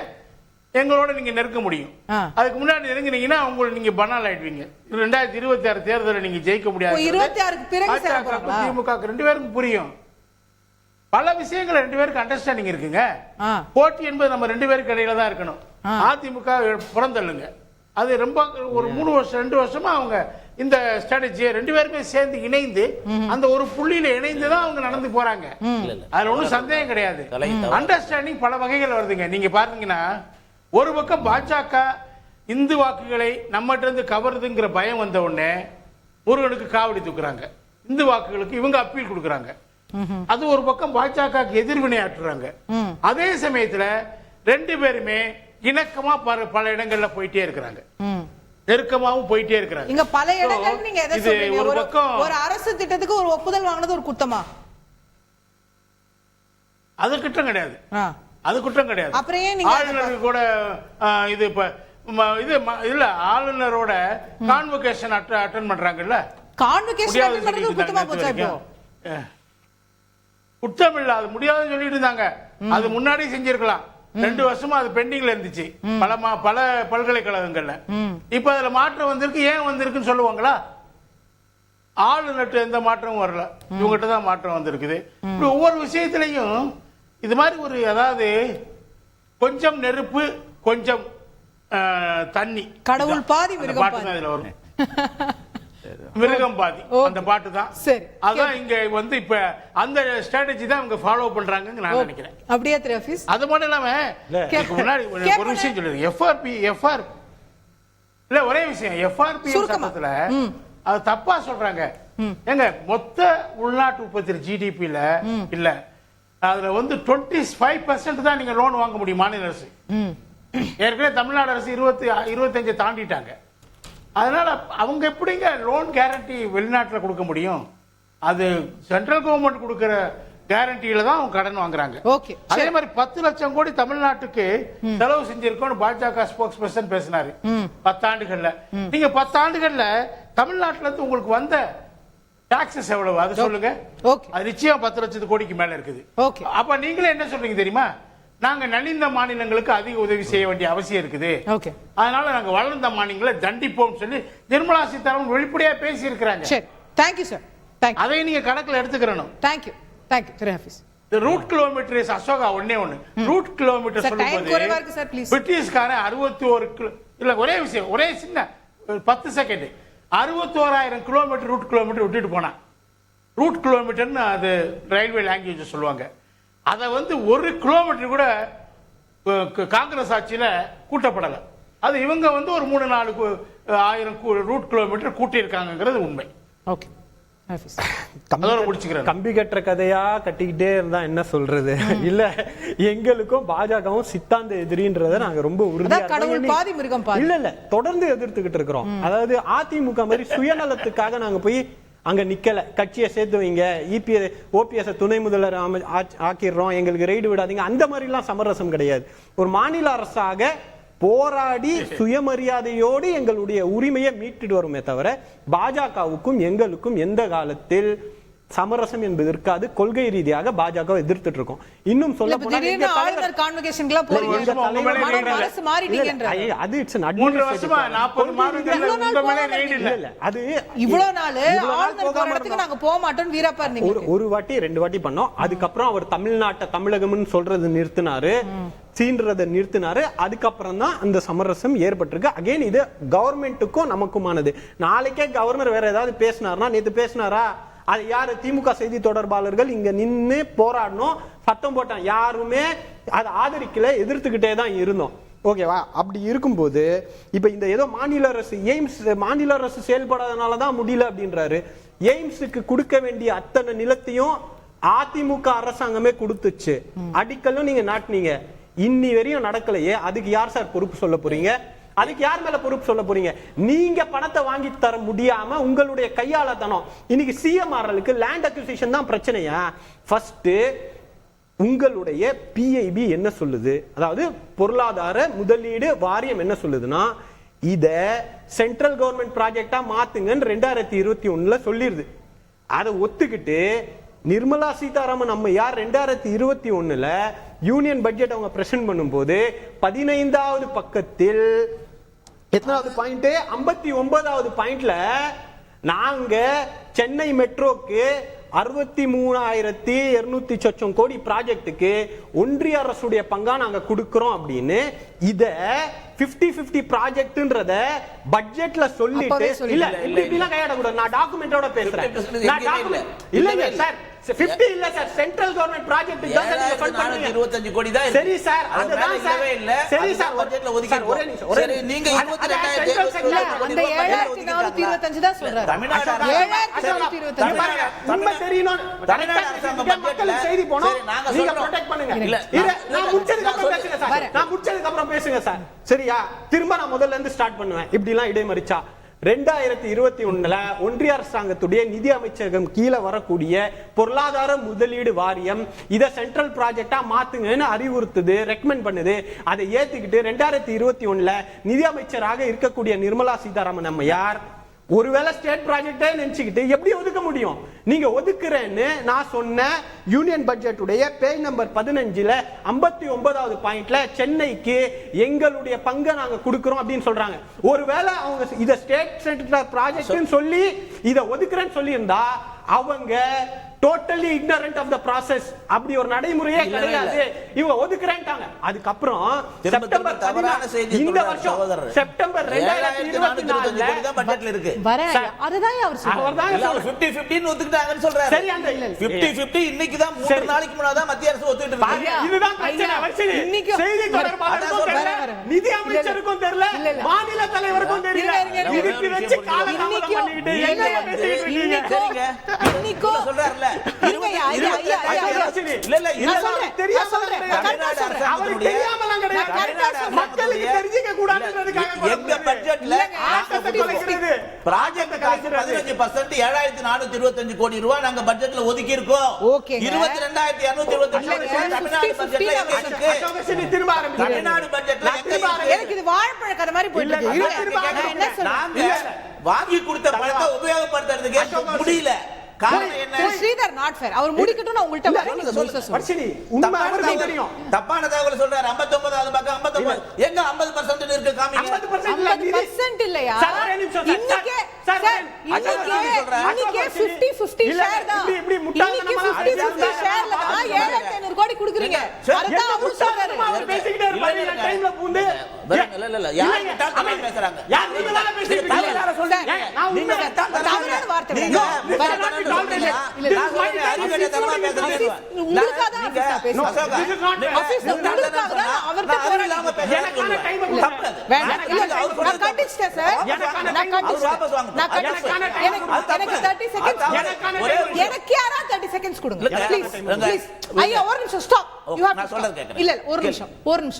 Speaker 4: எங்களோட நீங்க நெருக்க முடியும். அதுக்கு முன்னாடி நெருங்கினீங்கன்னா உங்களை நீங்க பனால் ஆயிடுவீங்க. 2026 தேர்தலில் நீங்க ஜெயிக்க முடியாது. திமுக 2 பேருக்கும் புரியும். பல விஷயங்கள் 2 பேருக்கு அண்டர்ஸ்டாண்டிங் இருக்குங்க. போட்டி என்பது நம்ம 2 பேருக்கு இடையில தான் இருக்கணும். அதிமுக புறந்தள்ளுங்க. அது ரொம்ப ஒரு 3 வருஷம் 2 வருஷமா அவங்க இந்த ஸ்ட்ராட்டஜியை 2 பேருமே சேர்ந்து இணைந்து அந்த ஒரு புள்ளியில இணைந்துதான் அவங்க நடந்து போறாங்க. அதுல ஒன்றும் சந்தேகம் கிடையாது. அண்டர்ஸ்டாண்டிங் பல வகைகள் வருதுங்க. நீங்க பாத்தீங்கன்னா ஒரு பக்கம் பாஜக இந்து வாக்குகளை நம்மகிட்ட இருந்து கவருதுங்கிற பயம் வந்த உடனே முருகனுக்கு காவடி தூக்குறாங்க. இந்து வாக்குகளுக்கு இவங்க அப்பீல் கொடுக்கறாங்க. அது ஒரு பக்கம் பாஜக எதிர்வினை ஆற்றுறாங்க. அதே சமயத்துல 2 பேருமே இணக்கமா பல இடங்கள்ல போயிட்டே இருக்கிறாங்க, நெருக்கமாவும் போயிட்டே இருக்கிறாங்க.
Speaker 1: இங்க பல இடங்கள் நீங்க எதை சொல்றீங்க?
Speaker 4: ஒரு பக்கம்
Speaker 1: ஒரு அரசு திட்டத்துக்கு ஒரு ஒப்புதல் வாங்கினது ஒரு குத்தமா?
Speaker 4: அது குற்றம் கிடையாது, அது குற்றம் கிடையாது.
Speaker 1: அப்புறம் ஏன் நீங்க
Speaker 4: ஆளுநருக்கு கூட இது இப்ப இது இல்ல, ஆளுநரோட கான்வொகேஷன் அட்டெண்ட் பண்றாங்கல்ல,
Speaker 1: கான்வொகேஷன் அட்டெண்ட் பண்றது குத்தமா போச்சா? இப்போ
Speaker 4: குற்றம் இல்ல, அது முடியாதுன்னு சொல்லிட்டு இருந்தாங்க. அது முன்னாடி செஞ்சிருக்கலாம், 2 வருஷமா அது பெண்டிங்ல இருந்துச்சு பல பல்கலைக்கழகங்கள்ல. இப்ப அதுல மாற்றம் வந்திருக்கு. ஏன் வந்திருக்குன்னு சொல்லுவாங்களா? ஆளுநர்கிட்ட எந்த மாற்றமும் வரல, இவங்ககிட்ட தான் மாற்றம் வந்திருக்குது. இப்படி ஒவ்வொரு விஷயத்திலையும் இது மாதிரி ஒரு, அதாவது கொஞ்சம் நெருப்பு கொஞ்சம் தண்ணி,
Speaker 1: கடவுள் பாதி மிருகம் பாதி,
Speaker 4: அதுல வரும். மிருகம் பாதி அந்த பாட்டு தான்.
Speaker 1: சரி,
Speaker 4: அதான் இங்க வந்து இப்ப அந்த ஸ்ட்ராட்டஜி தான் இவங்க ஃபாலோ பண்றாங்கன்னு நான் நினைக்கிறேன்.
Speaker 1: அப்படியே திரு ஹஃபீஸ்.
Speaker 4: அது மட்டும் இல்லாம முன்னாடி ஒரு விஷயம் சொல்லுங்க, எஃப்ஆர்பி இல்ல ஒரே விஷயம், எஃப்ஆர்பி சட்டத்துல அது தப்பா சொல்றாங்க. எங்க மொத்த உள்நாட்டு உற்பத்தி ஜிடிபில இல்ல, அதுல வந்து 25% தான் நீங்க லோன் வாங்க முடியும் மாநில அரசு. ஏற்கனவே தமிழ்நாடு அரசு 25 தாண்டிட்டாங்க. அதனால அவங்க எப்படிங்க லோன் கேரண்டி வெளிநாட்டுல கொடுக்க முடியும்? அது சென்ட்ரல் கவர்மெண்ட் கொடுக்கிற கேரண்டியில தான் அவங்க கடன் வாங்குறாங்க. அதே மாதிரி 10 லட்சம் கோடி தமிழ்நாட்டுக்கு செலவு செஞ்சிருக்கோம் பாஜக ஸ்போக்ஸ் பர்சன் பேசினாரு 10 ஆண்டுகள்ல. நீங்க 10 ஆண்டுகள்ல தமிழ்நாட்டுல இருந்து உங்களுக்கு வந்த டாக்ஸஸ் எவ்வளவு அது சொல்லுங்க. அது நிச்சயம் 10 லட்சம் கோடிக்கு மேல இருக்குது. அப்ப நீங்களே என்ன சொல்றீங்க தெரியுமா? நாங்க நலிந்த மாநிலங்களுக்கு அதிக உதவி செய்ய வேண்டிய அவசியம் இருக்குது, அதனால நாங்க வளர்ந்த மாநிலங்களை தண்டிப்போம் சொல்லி நிர்மலா சீதாராமன் வெளிப்படையா பேசி இருக்கிறாங்க. அதை நீங்க கணக்குல எடுத்துக்கிறணும். ரூட் கிலோமீட்டர் அசோகா ஒண்ணே ரூட் கிலோமீட்டர் சொல்லும்போது பிரிட்டிஷ்காரன் 61 இல்ல ஒரே விஷயம், ஒரே சின்ன 10 செகண்ட் 61,000 கிலோமீட்டர் ரூட் கிலோமீட்டர் விட்டுட்டு போனா. ரூட் கிலோமீட்டர்னு அது ரயில்வே லாங்குவேஜ் சொல்லுவாங்க. அதை வந்து 1 கிலோமீட்டர் கூட காங்கிரஸ் ஆட்சியில கூட்டப்படல. அது இவங்க வந்து ஒரு 3-4 ஆயிரம் ரூட் கிலோமீட்டர் கூட்டி இருக்காங்கிறது உண்மை.
Speaker 3: கம்பி கட்டுற கதையா கட்டிக்கிட்டே இருந்தா என்ன சொல்றது? இல்ல எங்களுக்கும் பாஜகவும் சித்தாந்த எதிரின்றத நாங்க ரொம்ப உறுதியா இல்ல தொடர்ந்து எதிர்த்துக்கிட்டு இருக்கிறோம். அதாவது அதிமுக மாதிரி சுயநலத்துக்காக நாங்க போய் அங்க நிக்கல, கட்சியை சேர்த்து வைங்க, ஓபிஎஸ் துணை முதல்வர் ஆக்கிடுறோம், எங்களுக்கு ரைடு விடாதீங்க, அந்த மாதிரி எல்லாம் சமரசம் கிடையாது. ஒரு மாநில அரசாக போராடி சுயமரியாதையோடு எங்களுடைய உரிமையை மீட்டுட்டு வருமே தவிர பாஜகவுக்கும் எங்களுக்கும் எந்த காலத்தில் சமரசம் என்பது இருக்காது. கொள்கை ரீதியாக பாஜக எதிர்த்துட்டு இருக்கோம். இன்னும் சொல்ல போனா ஒரு வாட்டி 2 வாட்டி பண்ணோம். அதுக்கப்புறம் அவர் தமிழகம்னு சொல்றது நிறுத்தினாரு, சீன்றதை நிறுத்தினாரு. அதுக்கப்புறம் தான் அந்த சமரசம் ஏற்பட்டிருக்கு. அகைன் இது கவர்மெண்ட்டுக்கும் நமக்குமானது. நாளைக்கே கவர்னர் வேற ஏதாவது பேசினார்னா, நேத்து பேசினாரா, அது யாரு? திமுக செய்தி தொடர்பாளர்கள் இங்க நின்று போராடணும், சத்தம் போட்டான், யாருமே அதை ஆதரிக்கல, எதிர்த்துக்கிட்டே தான் இருந்தோம். ஓகேவா? அப்படி இருக்கும்போது இப்ப இந்த ஏதோ மாநில அரசு மாநில அரசு செயல்படாதனாலதான் முடியல அப்படின்றாரு. எய்ம்ஸுக்கு கொடுக்க வேண்டிய அத்தனை நிலத்தையும் அதிமுக அரசாங்கமே கொடுத்துச்சு, அடிக்கலும் நீங்க நாட்டினீங்க, இன்னி வரையும் நடக்கலையே. அதுக்கு யார் சார் பொறுப்பு சொல்ல போறீங்க? அதுக்கு யார் மேல பொறுப்பு சொல்ல போறீங்க? நீங்க பணத்தை வாங்கி தர முடியாம உங்களுடைய கையாளத்தனம். இன்னைக்கு சிஎம்ஆர்எலுக்கு லேண்ட் அக்விசிஷன் தான் பிரச்சனையா? ஃபர்ஸ்ட் உங்களுடைய பிஐபி என்ன சொல்லுது, அதாவது பொருளாதார முதலீடு வாரியம் என்ன சொல்லுதுன்னா, இத சென்ட்ரல் கவர்மெண்ட் ப்ராஜெக்டா மாத்துங்கன்னு 2021 சொல்லிருது. அதை ஒத்துக்கிட்டு நிர்மலா சீதாராமன் நம்ம யார் 2021 யூனியன் பட்ஜெட் அவங்க பிரசன்ட் பண்ணும்போது 15வது பக்கத்தில் எத்தனாவது பாயிண்ட், 59வது பாயிண்ட்ல நாங்க சென்னை மெட்ரோக்கு 63,200 கோடி ப்ராஜெக்டுக்கு ஒன்றிய அரசுடைய பங்கா நாங்க கொடுக்கிறோம் அப்படின்னு இத 50-50 ப்ராஜெக்ட்ன்றத பட்ஜெட்ல சொல்லிட்டு இல்ல இப்படி எல்லாம் கையாட கூடாது. நான் டாக்குமெண்டோட பேசுறேன். இல்லங்க சார், 50 இல்ல சார், சென்ட்ரல் கவர்மெண்ட் ப்ராஜெக்ட் தான் சார் நீங்க ஃபண்ட் பண்ணுவீங்க.
Speaker 2: 7,425 கோடி தான்
Speaker 3: சரி சார், அதுதான் சார்
Speaker 2: இல்ல.
Speaker 3: சரி சார்,
Speaker 2: பட்ஜெட்ல ஒதுக்கிருக்கோம்.
Speaker 3: ஒரே நிமிஷம், ஒரே
Speaker 2: சரி, நீங்க
Speaker 3: நிமிஷம்.
Speaker 1: 22,000 அந்த 7,425 தான் சொல்றாரு.
Speaker 2: தமிழ்நாடு
Speaker 1: 7,425
Speaker 3: உண்மை தெரியணும்.
Speaker 2: தமிழ்நாடு அரசாங்கம் பட்ஜெட்ல
Speaker 3: மக்களுக்கு செய்தி போணும்.
Speaker 2: சரி, நாங்க
Speaker 3: நீங்க
Speaker 2: சொல்றோம்.
Speaker 3: ப்ரொடெக்ட் பண்ணுங்க.
Speaker 2: இல்ல,
Speaker 3: இத நான் முடிச்சதுக்கு அப்புறம் பேசுங்க சார். நான் முடிச்சதுக்கு அப்புறம் பேசுங்க சார். சரியா? திரும்ப நான் முதல்ல இருந்து ஸ்டார்ட் பண்ணுவேன். இப்படி எல்லாம் இடைமறிச்சா 2021 ஒன்றிய அரசாங்கத்துடைய நிதி அமைச்சகம் கீழே வரக்கூடிய பொருளாதார முதலீடு வாரியம் இதை சென்ட்ரல் ப்ராஜெக்டா மாத்துங்கன்னு அறிவுறுத்துது, ரெக்கமெண்ட் பண்ணுது. அதை ஏத்துக்கிட்டு 2021 நிதி அமைச்சராக இருக்கக்கூடிய நிர்மலா சீதாராமன் அம்மையார் ஒருவேளை ஸ்டேட் ப்ராஜெக்டே நினைச்சுக்கிட்டு எப்படி ஒதுக்க முடியும்? நீங்க ஒதுக்குறேன்னு நான் சொன்ன யூனியன் பட்ஜெட் உடைய பேஜ் நம்பர் 15ல 59வது பாயிண்ட்ல சென்னைக்கு எங்களுடைய பங்கை நாங்க கொடுக்கிறோம் அப்படின்னு சொல்றாங்க. ஒருவேளை அவங்க இத ஸ்டேட் சென்டர் ப்ராஜெக்ட்னு சொல்லி இத ஒதுக்குறேன்னு சொல்லி இருந்தா அவங்க totally ignorant of the process. அப்படி ஒரு நடைமுறையே கிடையாது. இவங்க ஒதுக்குறேன்ட்டாங்க. அதுக்கு அப்புறம் செப்டம்பர்
Speaker 2: தவறான செய்தி
Speaker 3: இந்த வருஷம் செப்டம்பர் 2024
Speaker 2: கோடி தான் பட்ஜெட்ல இருக்கு.
Speaker 1: அதுதான் அவர் சொல்றாரு.
Speaker 3: அவர்தான்
Speaker 2: இல்ல, அவர் 50-50 ன்னு ஒதுக்கிட்டாங்கன்னு சொல்றாரு.
Speaker 3: சரி, அந்த
Speaker 2: 50-50 இன்னைக்கு தான் 3 நாளைக்கு முன்னாடி தான் மத்திய அரசு ஒத்துக்கிட்டு இருக்கு.
Speaker 3: இதுதான் பிரச்சனை. வர்ஷினி, செய்தி தொடர்பாளருக்கும் தெரியல, நிதி அமைச்சருக்கும் தெரியல, மாநில தலைவருக்கும் தெரியல. இதுக்கு வச்சு காலதாமதம் பண்ணிட்டு என்ன பேசிட்டு இருக்கீங்க?
Speaker 2: சரிங்க,
Speaker 1: இன்னைக்கு
Speaker 2: சொல்றாருல
Speaker 3: மக்களுக்கு தெரிஞ்சுக்க கூடாதுன்றதுக்காக
Speaker 2: எங்க பட்ஜெட்ல ப்ராஜெக்ட் காசு 15% 7,425 கோடி ரூபாய் நாங்க பட்ஜெட்ல ஒதுக்கி இருக்கோம். 22,225 தமிழ்நாடு பட்ஜெட்ல எங்க இருக்கு?
Speaker 3: திரும்ப ஆரம்பிச்சு
Speaker 2: தமிழ்நாடு பட்ஜெட்ல
Speaker 1: எனக்கு இது வாழைப்பழ கதை மாதிரி போயிட்டு இருக்கு.
Speaker 2: நாங்க வாங்கி கொடுத்த பணத்தை உபயோகப்படுத்துறதுக்கு முடியல. காரணம் என்ன?
Speaker 1: Sridhar not fair. அவர் முடிக்கட்டும், நான் உங்கள்ட்ட வரேன். நீங்க சொல்லுங்க.
Speaker 3: வர்ஷினி, உண்மை அவருக்கு தெரியும்.
Speaker 2: தப்பான தகவல் சொல்றாரு. 59வது பக்கம் 59 எங்க 50% இருக்கு காமிங்க.
Speaker 1: 50% இல்லையா? இன்னைக்கு
Speaker 3: சார்
Speaker 1: இன்னைக்கு 50-50 ஷேர் தான். இன்னைக்கு 50-50 ஷேர்ல தான் 7,500 கோடி கொடுக்குறீங்க. அதான் அவர் சொல்றாரு.
Speaker 3: அவர் பேசிக்கிட்டே இருப்பாரு. இந்த டைம்ல பூந்து
Speaker 2: இல்ல யார் கிட்ட பேசுறாங்க?
Speaker 3: யார் நீங்க தான பேசிட்டு இருக்கீங்க? சொல்றேன். நான் உண்மை
Speaker 1: தவறான வார்த்தை.
Speaker 2: நீங்க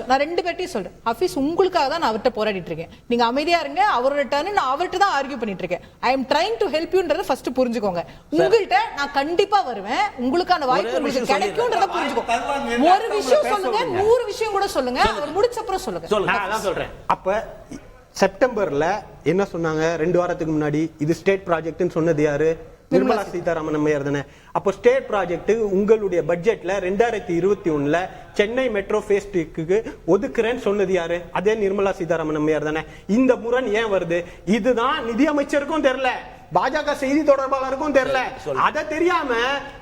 Speaker 1: நான் ரெண்டு பேர்ட்டையும் சொல்றேன். ஹஃபீஸ், உங்களுக்காக தான் நான் அவர்கிட்ட போராடிட்டு இருக்கேன். நீங்க அமைதியா இருங்க. அவரோட டர்ன், நான் அவர்கிட்ட தான் ஆர்கியூ பண்ணிட்டு இருக்கேன். I am trying to help யூன்றத ஃபர்ஸ்ட் புரிஞ்சுக்கோங்க. உங்கள்கிட்ட நான் கண்டிப்பா வருவேன். உங்களுக்கான வாய்ப்பு உங்களுக்கு கிடைக்கும்ன்றத புரிஞ்சுக்கோங்க. ஒரு விஷயம் சொல்லுங்க, 100 விஷயம் கூட சொல்லுங்க. அவர் முடிச்ச அப்புறம் சொல்லுங்க.
Speaker 3: நான் அதான் சொல்றேன். அப்ப செப்டம்பர்ல என்ன சொன்னாங்க? 2 வாரத்துக்கு முன்னாடி இது ஸ்டேட் ப்ராஜெக்ட்னு சொன்னது யாரு? நிர்மலா சீதாராமன் அம்மையார் தானே. அப்போ ஸ்டேட் ப்ராஜெக்ட் உங்களுடைய பட்ஜெட்ல 2021 சென்னை மெட்ரோ ஃபேஸ் 2க்கு ஒதுக்குறேன்னு சொன்னது யாரு? அதே நிர்மலா சீதாராமன் அம்மையார் தானே. இந்த முரண் ஏன் வருது? இதுதான் நிதி அமைச்சருக்கும் தெரியல, பாஜக செய்தி தொடர்பாளருக்கும் தெரியல. அத தெரியாம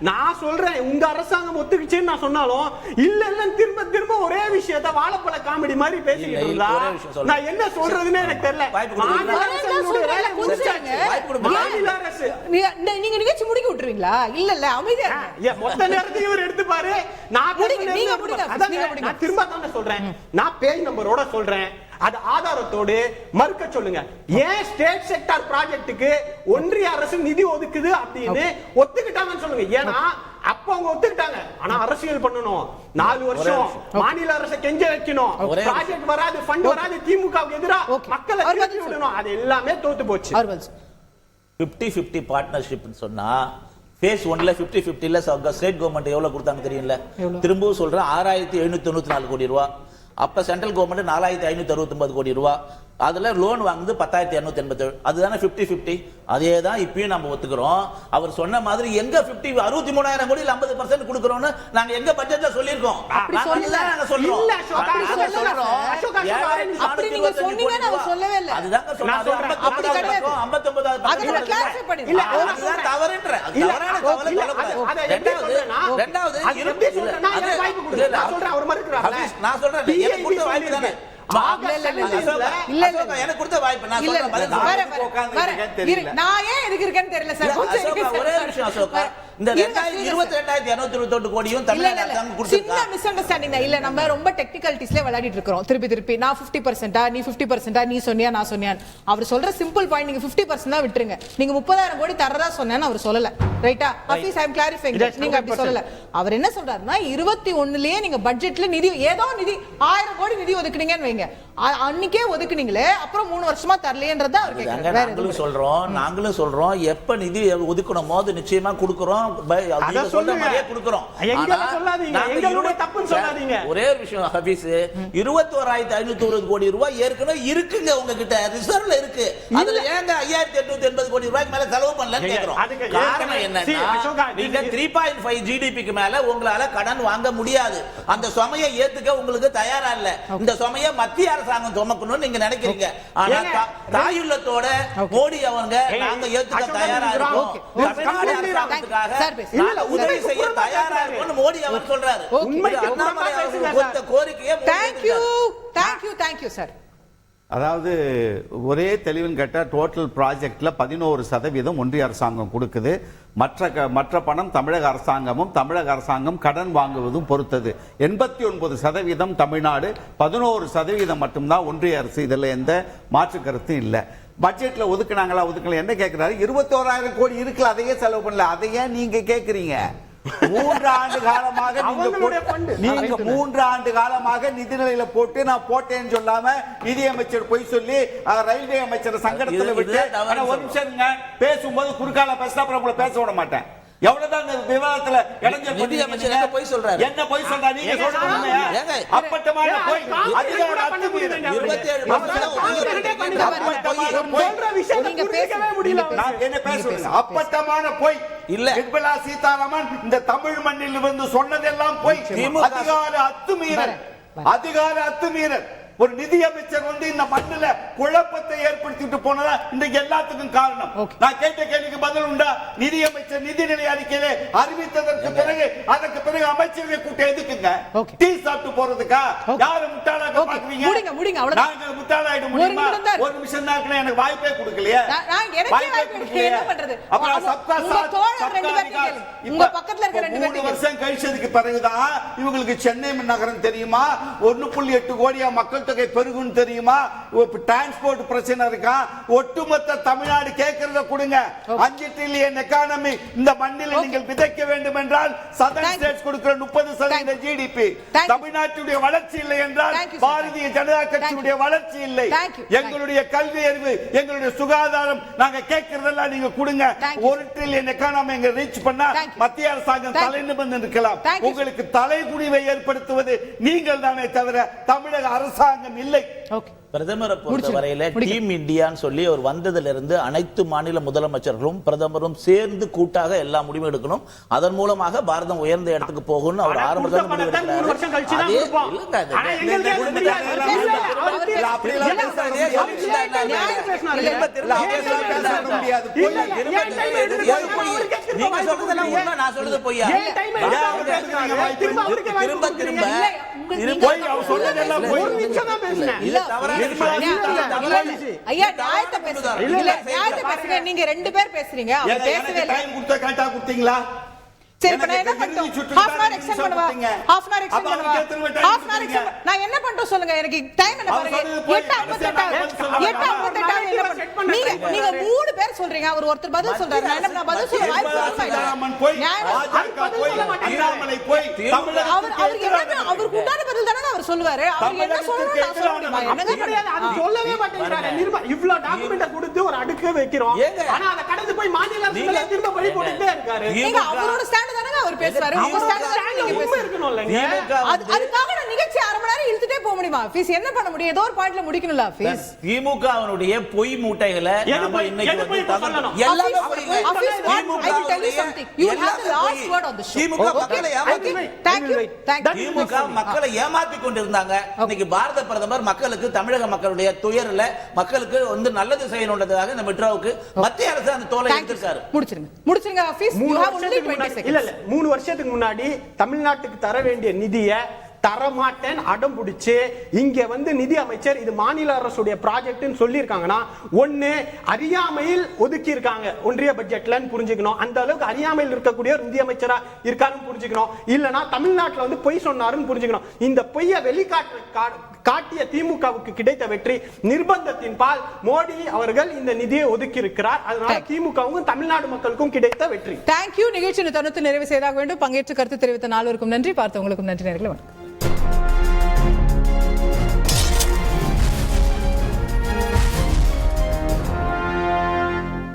Speaker 3: நான் சொல்றேன் உங்க அரசாங்கம் ஒத்துக்கிச்சுன்னு நான் சொன்னாலும் இல்ல இல்ல திரும்ப திரும்ப ஒரே விஷயத்தை வாழைப்பழ காமெடி மாதிரி பேசிட்டு இருந்தா நான் என்ன சொல்றதுன்னு எனக்கு தெரியல. மாநில அரசு
Speaker 1: நீங்க நிகழ்ச்சி முடிக்க விட்டுருவீங்களா? இல்ல இல்ல, அமைதியா
Speaker 3: மொத்த நேரத்தையும் இவர் எடுத்துப்பாரு. நான் திரும்ப தான் சொல்றேன். நான் பேஜ் நம்பரோட சொல்றேன். அது ஆதாரத்தோடு மறுக்க சொல்லுங்க. ஏன் ஸ்டேட் செக்டார் ப்ராஜெக்ட்டுக்கு ஒன்றிய அரசு நிதி ஒதுக்குது அப்படின்னு ஒத்துக்கிட்டாங்கன்னு சொல்லுங்க. ஏன்னா அப்ப அவங்க ஒத்துக்கிட்டாங்க. ஆனா அரசியல் பண்ணணும். 4 வருஷம் மாநில அரசை கெஞ்ச வைக்கணும். ப்ராஜெக்ட் வராது, ஃபண்ட் வராது, திமுகவுக்கு எதிராக மக்களை திருப்பி விடணும். அது எல்லாமே தோத்து போச்சு.
Speaker 2: 50-50 பார்ட்னர்ஷிப் சொன்னா ஃபேஸ் 1ல 50-50ல ஸ்டேட் கவர்மெண்ட் எவ்வளவு கொடுத்தாங்க தெரியல. திரும்பவும் சொல்றேன், 6,794 கோடி ரூபாய். அப்ப சென்ட்ரல் கவர்மெண்ட் 4,569 கோடி ரூபாய். அதுல லோன் வாங்குது 10,287. அதுதானே 50-50. அதே தான் இப்பயும் நம்ம ஒத்துக்கிறோம். அவர் சொன்ன மாதிரி எங்க 63,000 கோடி 50% கொடுக்கறோம்னு நாங்க எங்க பட்ஜெட்ல சொல்லிருக்கோம்.
Speaker 1: அப்படி சொல்லல.
Speaker 2: நாங்க சொல்றோம்.
Speaker 1: இல்ல அப்படி சொல்லல. அப்படி நீங்க சொன்னீங்க, நான் சொல்லவே இல்ல.
Speaker 2: அதுதான் சொல்றேன்.
Speaker 1: அப்படி கிடையாது.
Speaker 2: 59
Speaker 1: அத கிளாரிஃபை பண்ணுங்க.
Speaker 2: இல்ல அதுதான் தவறுன்ற. தவறான தவறு சொல்லக்கூடாது. ரெண்டாவது
Speaker 3: எப்படி சொல்றேன்? நான் எனக்கு வாய்ப்பு கொடுங்க. நான் சொல்றேன், அவர் மறுக்கறாரு.
Speaker 2: நான் சொல்றேன், எனக்கு கொடுத்த வாய்ப்பு தானே. எனக்கு கொடுத்த வாய்ப்பு நான் சொல்றேன்.
Speaker 1: நான் ஏன் எதுக்கு இருக்கேன்னு தெரியல சார்.
Speaker 2: ஒரே விஷயம் அசோகா, இந்த 22,221 கோடியும் தமிழ்நாடு அரசாங்கம் கொடுத்திருக்கா?
Speaker 1: சின்ன மிஸ் அண்டர்ஸ்டாண்டிங் தான். இல்ல நம்ம ரொம்ப டெக்னிக்கலிட்டிஸ்ல விளையாடிட்டு இருக்கோம். திருப்பி நான் 50%, நீ 50%, நீ சொன்னியா நான் சொன்னியா. அவர் சொல்ற சிம்பிள் பாயிண்ட், நீங்க 50% தான் விட்டுருங்க. நீங்க 30,000 கோடி தரதா சொன்னேன்னு அவர் சொல்லல. ரைட்டா? ஹஃபீஸ், ஐ அம் கிளாரிஃபைங். நீங்க அப்படி சொல்லல. அவர் என்ன சொல்றாருன்னா 21லயே நீங்க பட்ஜெட்ல நிதி ஏதோ நிதி 1000 கோடி நிதி ஒதுக்குனீங்கன்னு வைங்க. அன்னைக்கே ஒதுக்குனீங்களே, அப்புறம் 3 வருஷமா தரலையேன்றதா அவர் கேக்குறாரு.
Speaker 2: நாங்களும் சொல்றோம் எப்ப நிதி ஒதுக்கணும் போது நிச்சயமா கொடுக்கிறோம். நீங்க சொல்ற மாதிரியே கொடுக்கிறோம். ஒரே ஒரு விஷயம் ஹபீஸ், 21,520 கோடி ரூபாய் ஏற்கனவே இருக்குங்க உங்ககிட்ட, ரிசர்வ்ல இருக்கு. அதுல ஏங்க 5,880 கோடி ரூபாய்க்கு மேல செலவு பண்ணலன்னு கேக்குறோம். காரணம் என்னன்னா நீங்க 3.5 ஜிடிபிக்கு மேல உங்களால கடன் வாங்க முடியாது. அந்த சுமையை ஏத்துக்க உங்களுக்கு தயாரா இல்ல. இந்த சுமையை மத்திய அரசாங்கம் சுமக்கணும்னு நீங்க நினைக்கிறீங்க. ஆனா தாயுள்ளத்தோட மோடி அவங்க நாங்க ஏத்துக்க தயாரா இருக்கோம், தமிழ்நாடு அரசாங்கத்துக்காக உதவி செய்ய தயாரா இருக்கோம்னு மோடி அவர் சொல்றாரு. அண்ணாமலை அவர்கள் கொடுத்த கோரிக்கையை
Speaker 1: Thank you sir.
Speaker 5: அதாவது ஒரே தெளிவுன்னு கேட்டா டோட்டல் ப்ராஜெக்ட்ல 11% ஒன்றிய அரசாங்கம் கொடுக்குது. மற்ற பணம் தமிழக அரசாங்கமும் தமிழக அரசாங்கம் கடன் வாங்குவதும் பொறுத்தது. 89% தமிழ்நாடு, 11% மட்டும்தான் ஒன்றிய அரசு. இதுல எந்த மாற்று கருத்தும் இல்லை. பட்ஜெட்ல ஒதுக்குனாங்களா ஒதுக்கல என்ன கேட்கிறாரு? 21,000 கோடி இருக்குல்ல, அதையே செலவு பண்ணல. அதையே நீங்க கேக்குறீங்க? 3 ஆண்டு காலமாக நீங்க 3 ஆண்டு காலமாக நிதிநிலையில போட்டு நான் போட்டேன்னு சொல்லாம நிதியமைச்சர் போய் சொல்லி ரயில்வே அமைச்சர் சங்கடத்துல விட்டு ஒரு நிமிஷம் பேசும்போது குறுக்கால பேசினா அப்புறம் உங்களை பேச விட மாட்டேன். எவ்வளவுதான் விவாதத்துல
Speaker 2: நிதி அமைச்சர் என்ன போய் சொல்றாரு?
Speaker 5: என்ன போய் சொல்றா? நீங்க சொல்றீங்க அப்பட்டமான போய் அதிகார அத்துமீறல் 27 என்ன பேசுறீங்க? அப்பட்டமான போய் இல்ல. நிர்மலா சீதாராமன் இந்த தமிழ் மண்ணில் இருந்து சொன்னதெல்லாம் போய் அதிகார அத்துமீறல். ஒரு நிதி அமைச்சர் வந்து இந்த மண்ணில குழப்பத்தை ஏற்படுத்திட்டு போனதா இன்றைக்கு எல்லாத்துக்கும் காரணம். நான் கேட்ட கேள்விக்கு பதில் உண்டா? நிதி அமைச்சர் நிதிநிலை அறிக்கையிலே அறிவித்ததற்கு பிறகு அதற்கு பிறகு அமைச்சரவை கூட்டம் எதுக்குங்க? டீ சாப்பிட்டு போறதுக்கா? யாரு முட்டாளாக பாக்குறீங்க? நாங்க முட்டாளாயிட முடியுமா? ஒரு நிமிஷம் தான் எனக்கு வாய்ப்பே கொடுக்கலையே. அப்புறம் சப்கா சாத் உங்க பக்கத்துல இருக்கிற 3 வருஷம் கழிச்சதுக்கு பிறகுதான் இவங்களுக்கு சென்னை நகரம் தெரியுமா, 1.8 கோடியா மக்கள் தொகை பெருகும் தெரியுமா, டிரான்ஸ்போர்ட் பிரச்சனை இருக்கா, ஒட்டுமொத்த தமிழ்நாடு கேட்கறத கொடுங்க. 5 டிரில்லியன் எக்கானமி இந்த மண்ணில் நீங்கள் விதைக்க வேண்டும் என்றால் சதர்ன் ஸ்டேட்ஸ் கொடுக்கிற 30% ஜிடிபி. தமிழ்நாட்டுடைய வளர்ச்சி இல்லை என்றால் பாரதிய ஜனதா கட்சியுடைய வளர்ச்சி இல்லை. எங்களுடைய கல்வி அறிவு, எங்களுடைய சுகாதாரம், நாங்க கேட்கறதெல்லாம் நீங்க கொடுங்க. 1 டிரில்லியன் எக்கானமி எங்க ரீச் பண்ணா மத்திய அரசாங்கம் தலை நிமிர்ந்து நிற்கலாம். உங்களுக்கு தலைகுனிவை ஏற்படுத்துவது நீங்கள் தானே தவிர தமிழக அரசாங்கம் இல்லை.
Speaker 2: பிரதமரை பொறுத்தவரையில டீம் இந்தியான்னு சொல்லி அவர் வந்ததுல இருந்து அனைத்து மாநில முதலமைச்சர்களும் பிரதமரும் சேர்ந்து கூட்டாக எல்லா முடிவும் எடுக்கணும். அதன் மூலமாக பாரதம் உயர்ந்த இடத்துக்கு போகணும். அவர் ஆரம்பத்தில் நான் சொல்றது பொய்யா? திரும்ப திரும்ப
Speaker 1: நீங்க 2 பேர் பேசுறீங்க.
Speaker 4: சரி, இப்ப நான் என்ன பண்ணட்டும்? half an hour extend பண்ணவா? நான் என்ன பண்ணட்டும் சொல்லுங்க. எனக்கு டைம் என்ன பாருங்க. 8:58 நீங்க 3 பேர் சொல்றீங்க. ஒருத்தர் பதில் சொல்றாரு. நான் என்ன பதில் சொல்ல வாய்ப்பு அவருக்கு உண்டான பதில் தானே அவர் சொல்லுவாரு. அவர் என்ன சொல்லணும் நான் சொல்லணுமா? என்னங்க கிடையாது. அது சொல்லவே மாட்டேங்கிறாரு. இவ்ளோ டாக்குமெண்ட்ட கொடுத்து ஒரு அடுக்க வைக்கிறோம். ஆனா அத கடந்து போய் மாநில அரசுல திரும்ப பழி போட்டுட்டே இருக்காரு. நீங்க அவரோட ஸ்டாண்ட் தானே அவர் பேசுறாரு. உங்க ஸ்டாண்ட் நீங்க பேசணும்லங்க. அதுக்காக நான் நிகழ்ச்சி அரை மணி நேரம் இழுத்துட்டே போக முடியுமா? ஃபீஸ் என்ன பண்ண முடியும்? ஏதோ ஒரு பாயிண்ட்ல முடிக்கணும்ல ஃபீஸ்.
Speaker 2: திமுக அவனுடைய பொய் மூட்டைகளை நாம இன்னைக்கு வந்து தகவல் எல்லாமே பொய்ங்க.
Speaker 1: I will tell you something. You will have the last word on the show.
Speaker 2: திமுக மக்களை ஏமாத்தி திமுக மக்களை ஏமாத்தி கொண்டிருந்தாங்க. இன்னைக்கு பாரத பிரதமர் மக்களுக்கு, தமிழக மக்களுடைய துயரில் மக்களுக்கு வந்து நல்லது செய்யணும்ன்றதுக்காக இந்த மெட்ரோவுக்கு மத்திய அரசு அந்த தோலை எடுத்திருக்காரு.
Speaker 1: முடிச்சிருங்க fees. You have only 20 seconds.
Speaker 3: இல்ல 3 வருஷத்துக்கு முன்னாடி தமிழ்நாட்டுக்கு தர வேண்டிய நிதியை தரமாட்டேன் அடம் பிடிச்சு இங்க வந்து நிதி அமைச்சர் இது மாநில அரசுடைய ப்ராஜெக்ட்னு சொல்லி இருக்காங்கன்னா, ஒண்ணு அறியாமையில் ஒதுக்கி இருக்காங்க ஒன்றிய பட்ஜெட்லன்னு புரிஞ்சுக்கணும். அந்த அளவுக்கு அறியாமையில் இருக்கக்கூடிய நிதி அமைச்சரா இருக்காருன்னு புரிஞ்சுக்கணும். இல்லனா தமிழ்நாட்டுல வந்து பொய் சொன்னாருன்னு புரிஞ்சுக்கணும். இந்த பொய்யை காட்டிய திமுகவுக்கு கிடைத்த வெற்றி நிர்பந்தத்தின் பால் மோடி அவர்கள் இந்த நிதியை ஒதுக்கி இருக்கிறார். அதனால திமுகவும் தமிழ்நாடு மக்களுக்கும் கிடைத்த வெற்றி.
Speaker 1: தேங்க்யூ. நிகழ்ச்சியின் தருணத்தை நிறைவு செய்தாக வேண்டும். பங்கேற்று கருத்து தெரிவித்த நால்வருக்கும் நன்றி, பார்த்தவங்களுக்கும் நன்றி. நேயர்களே வணக்கம்.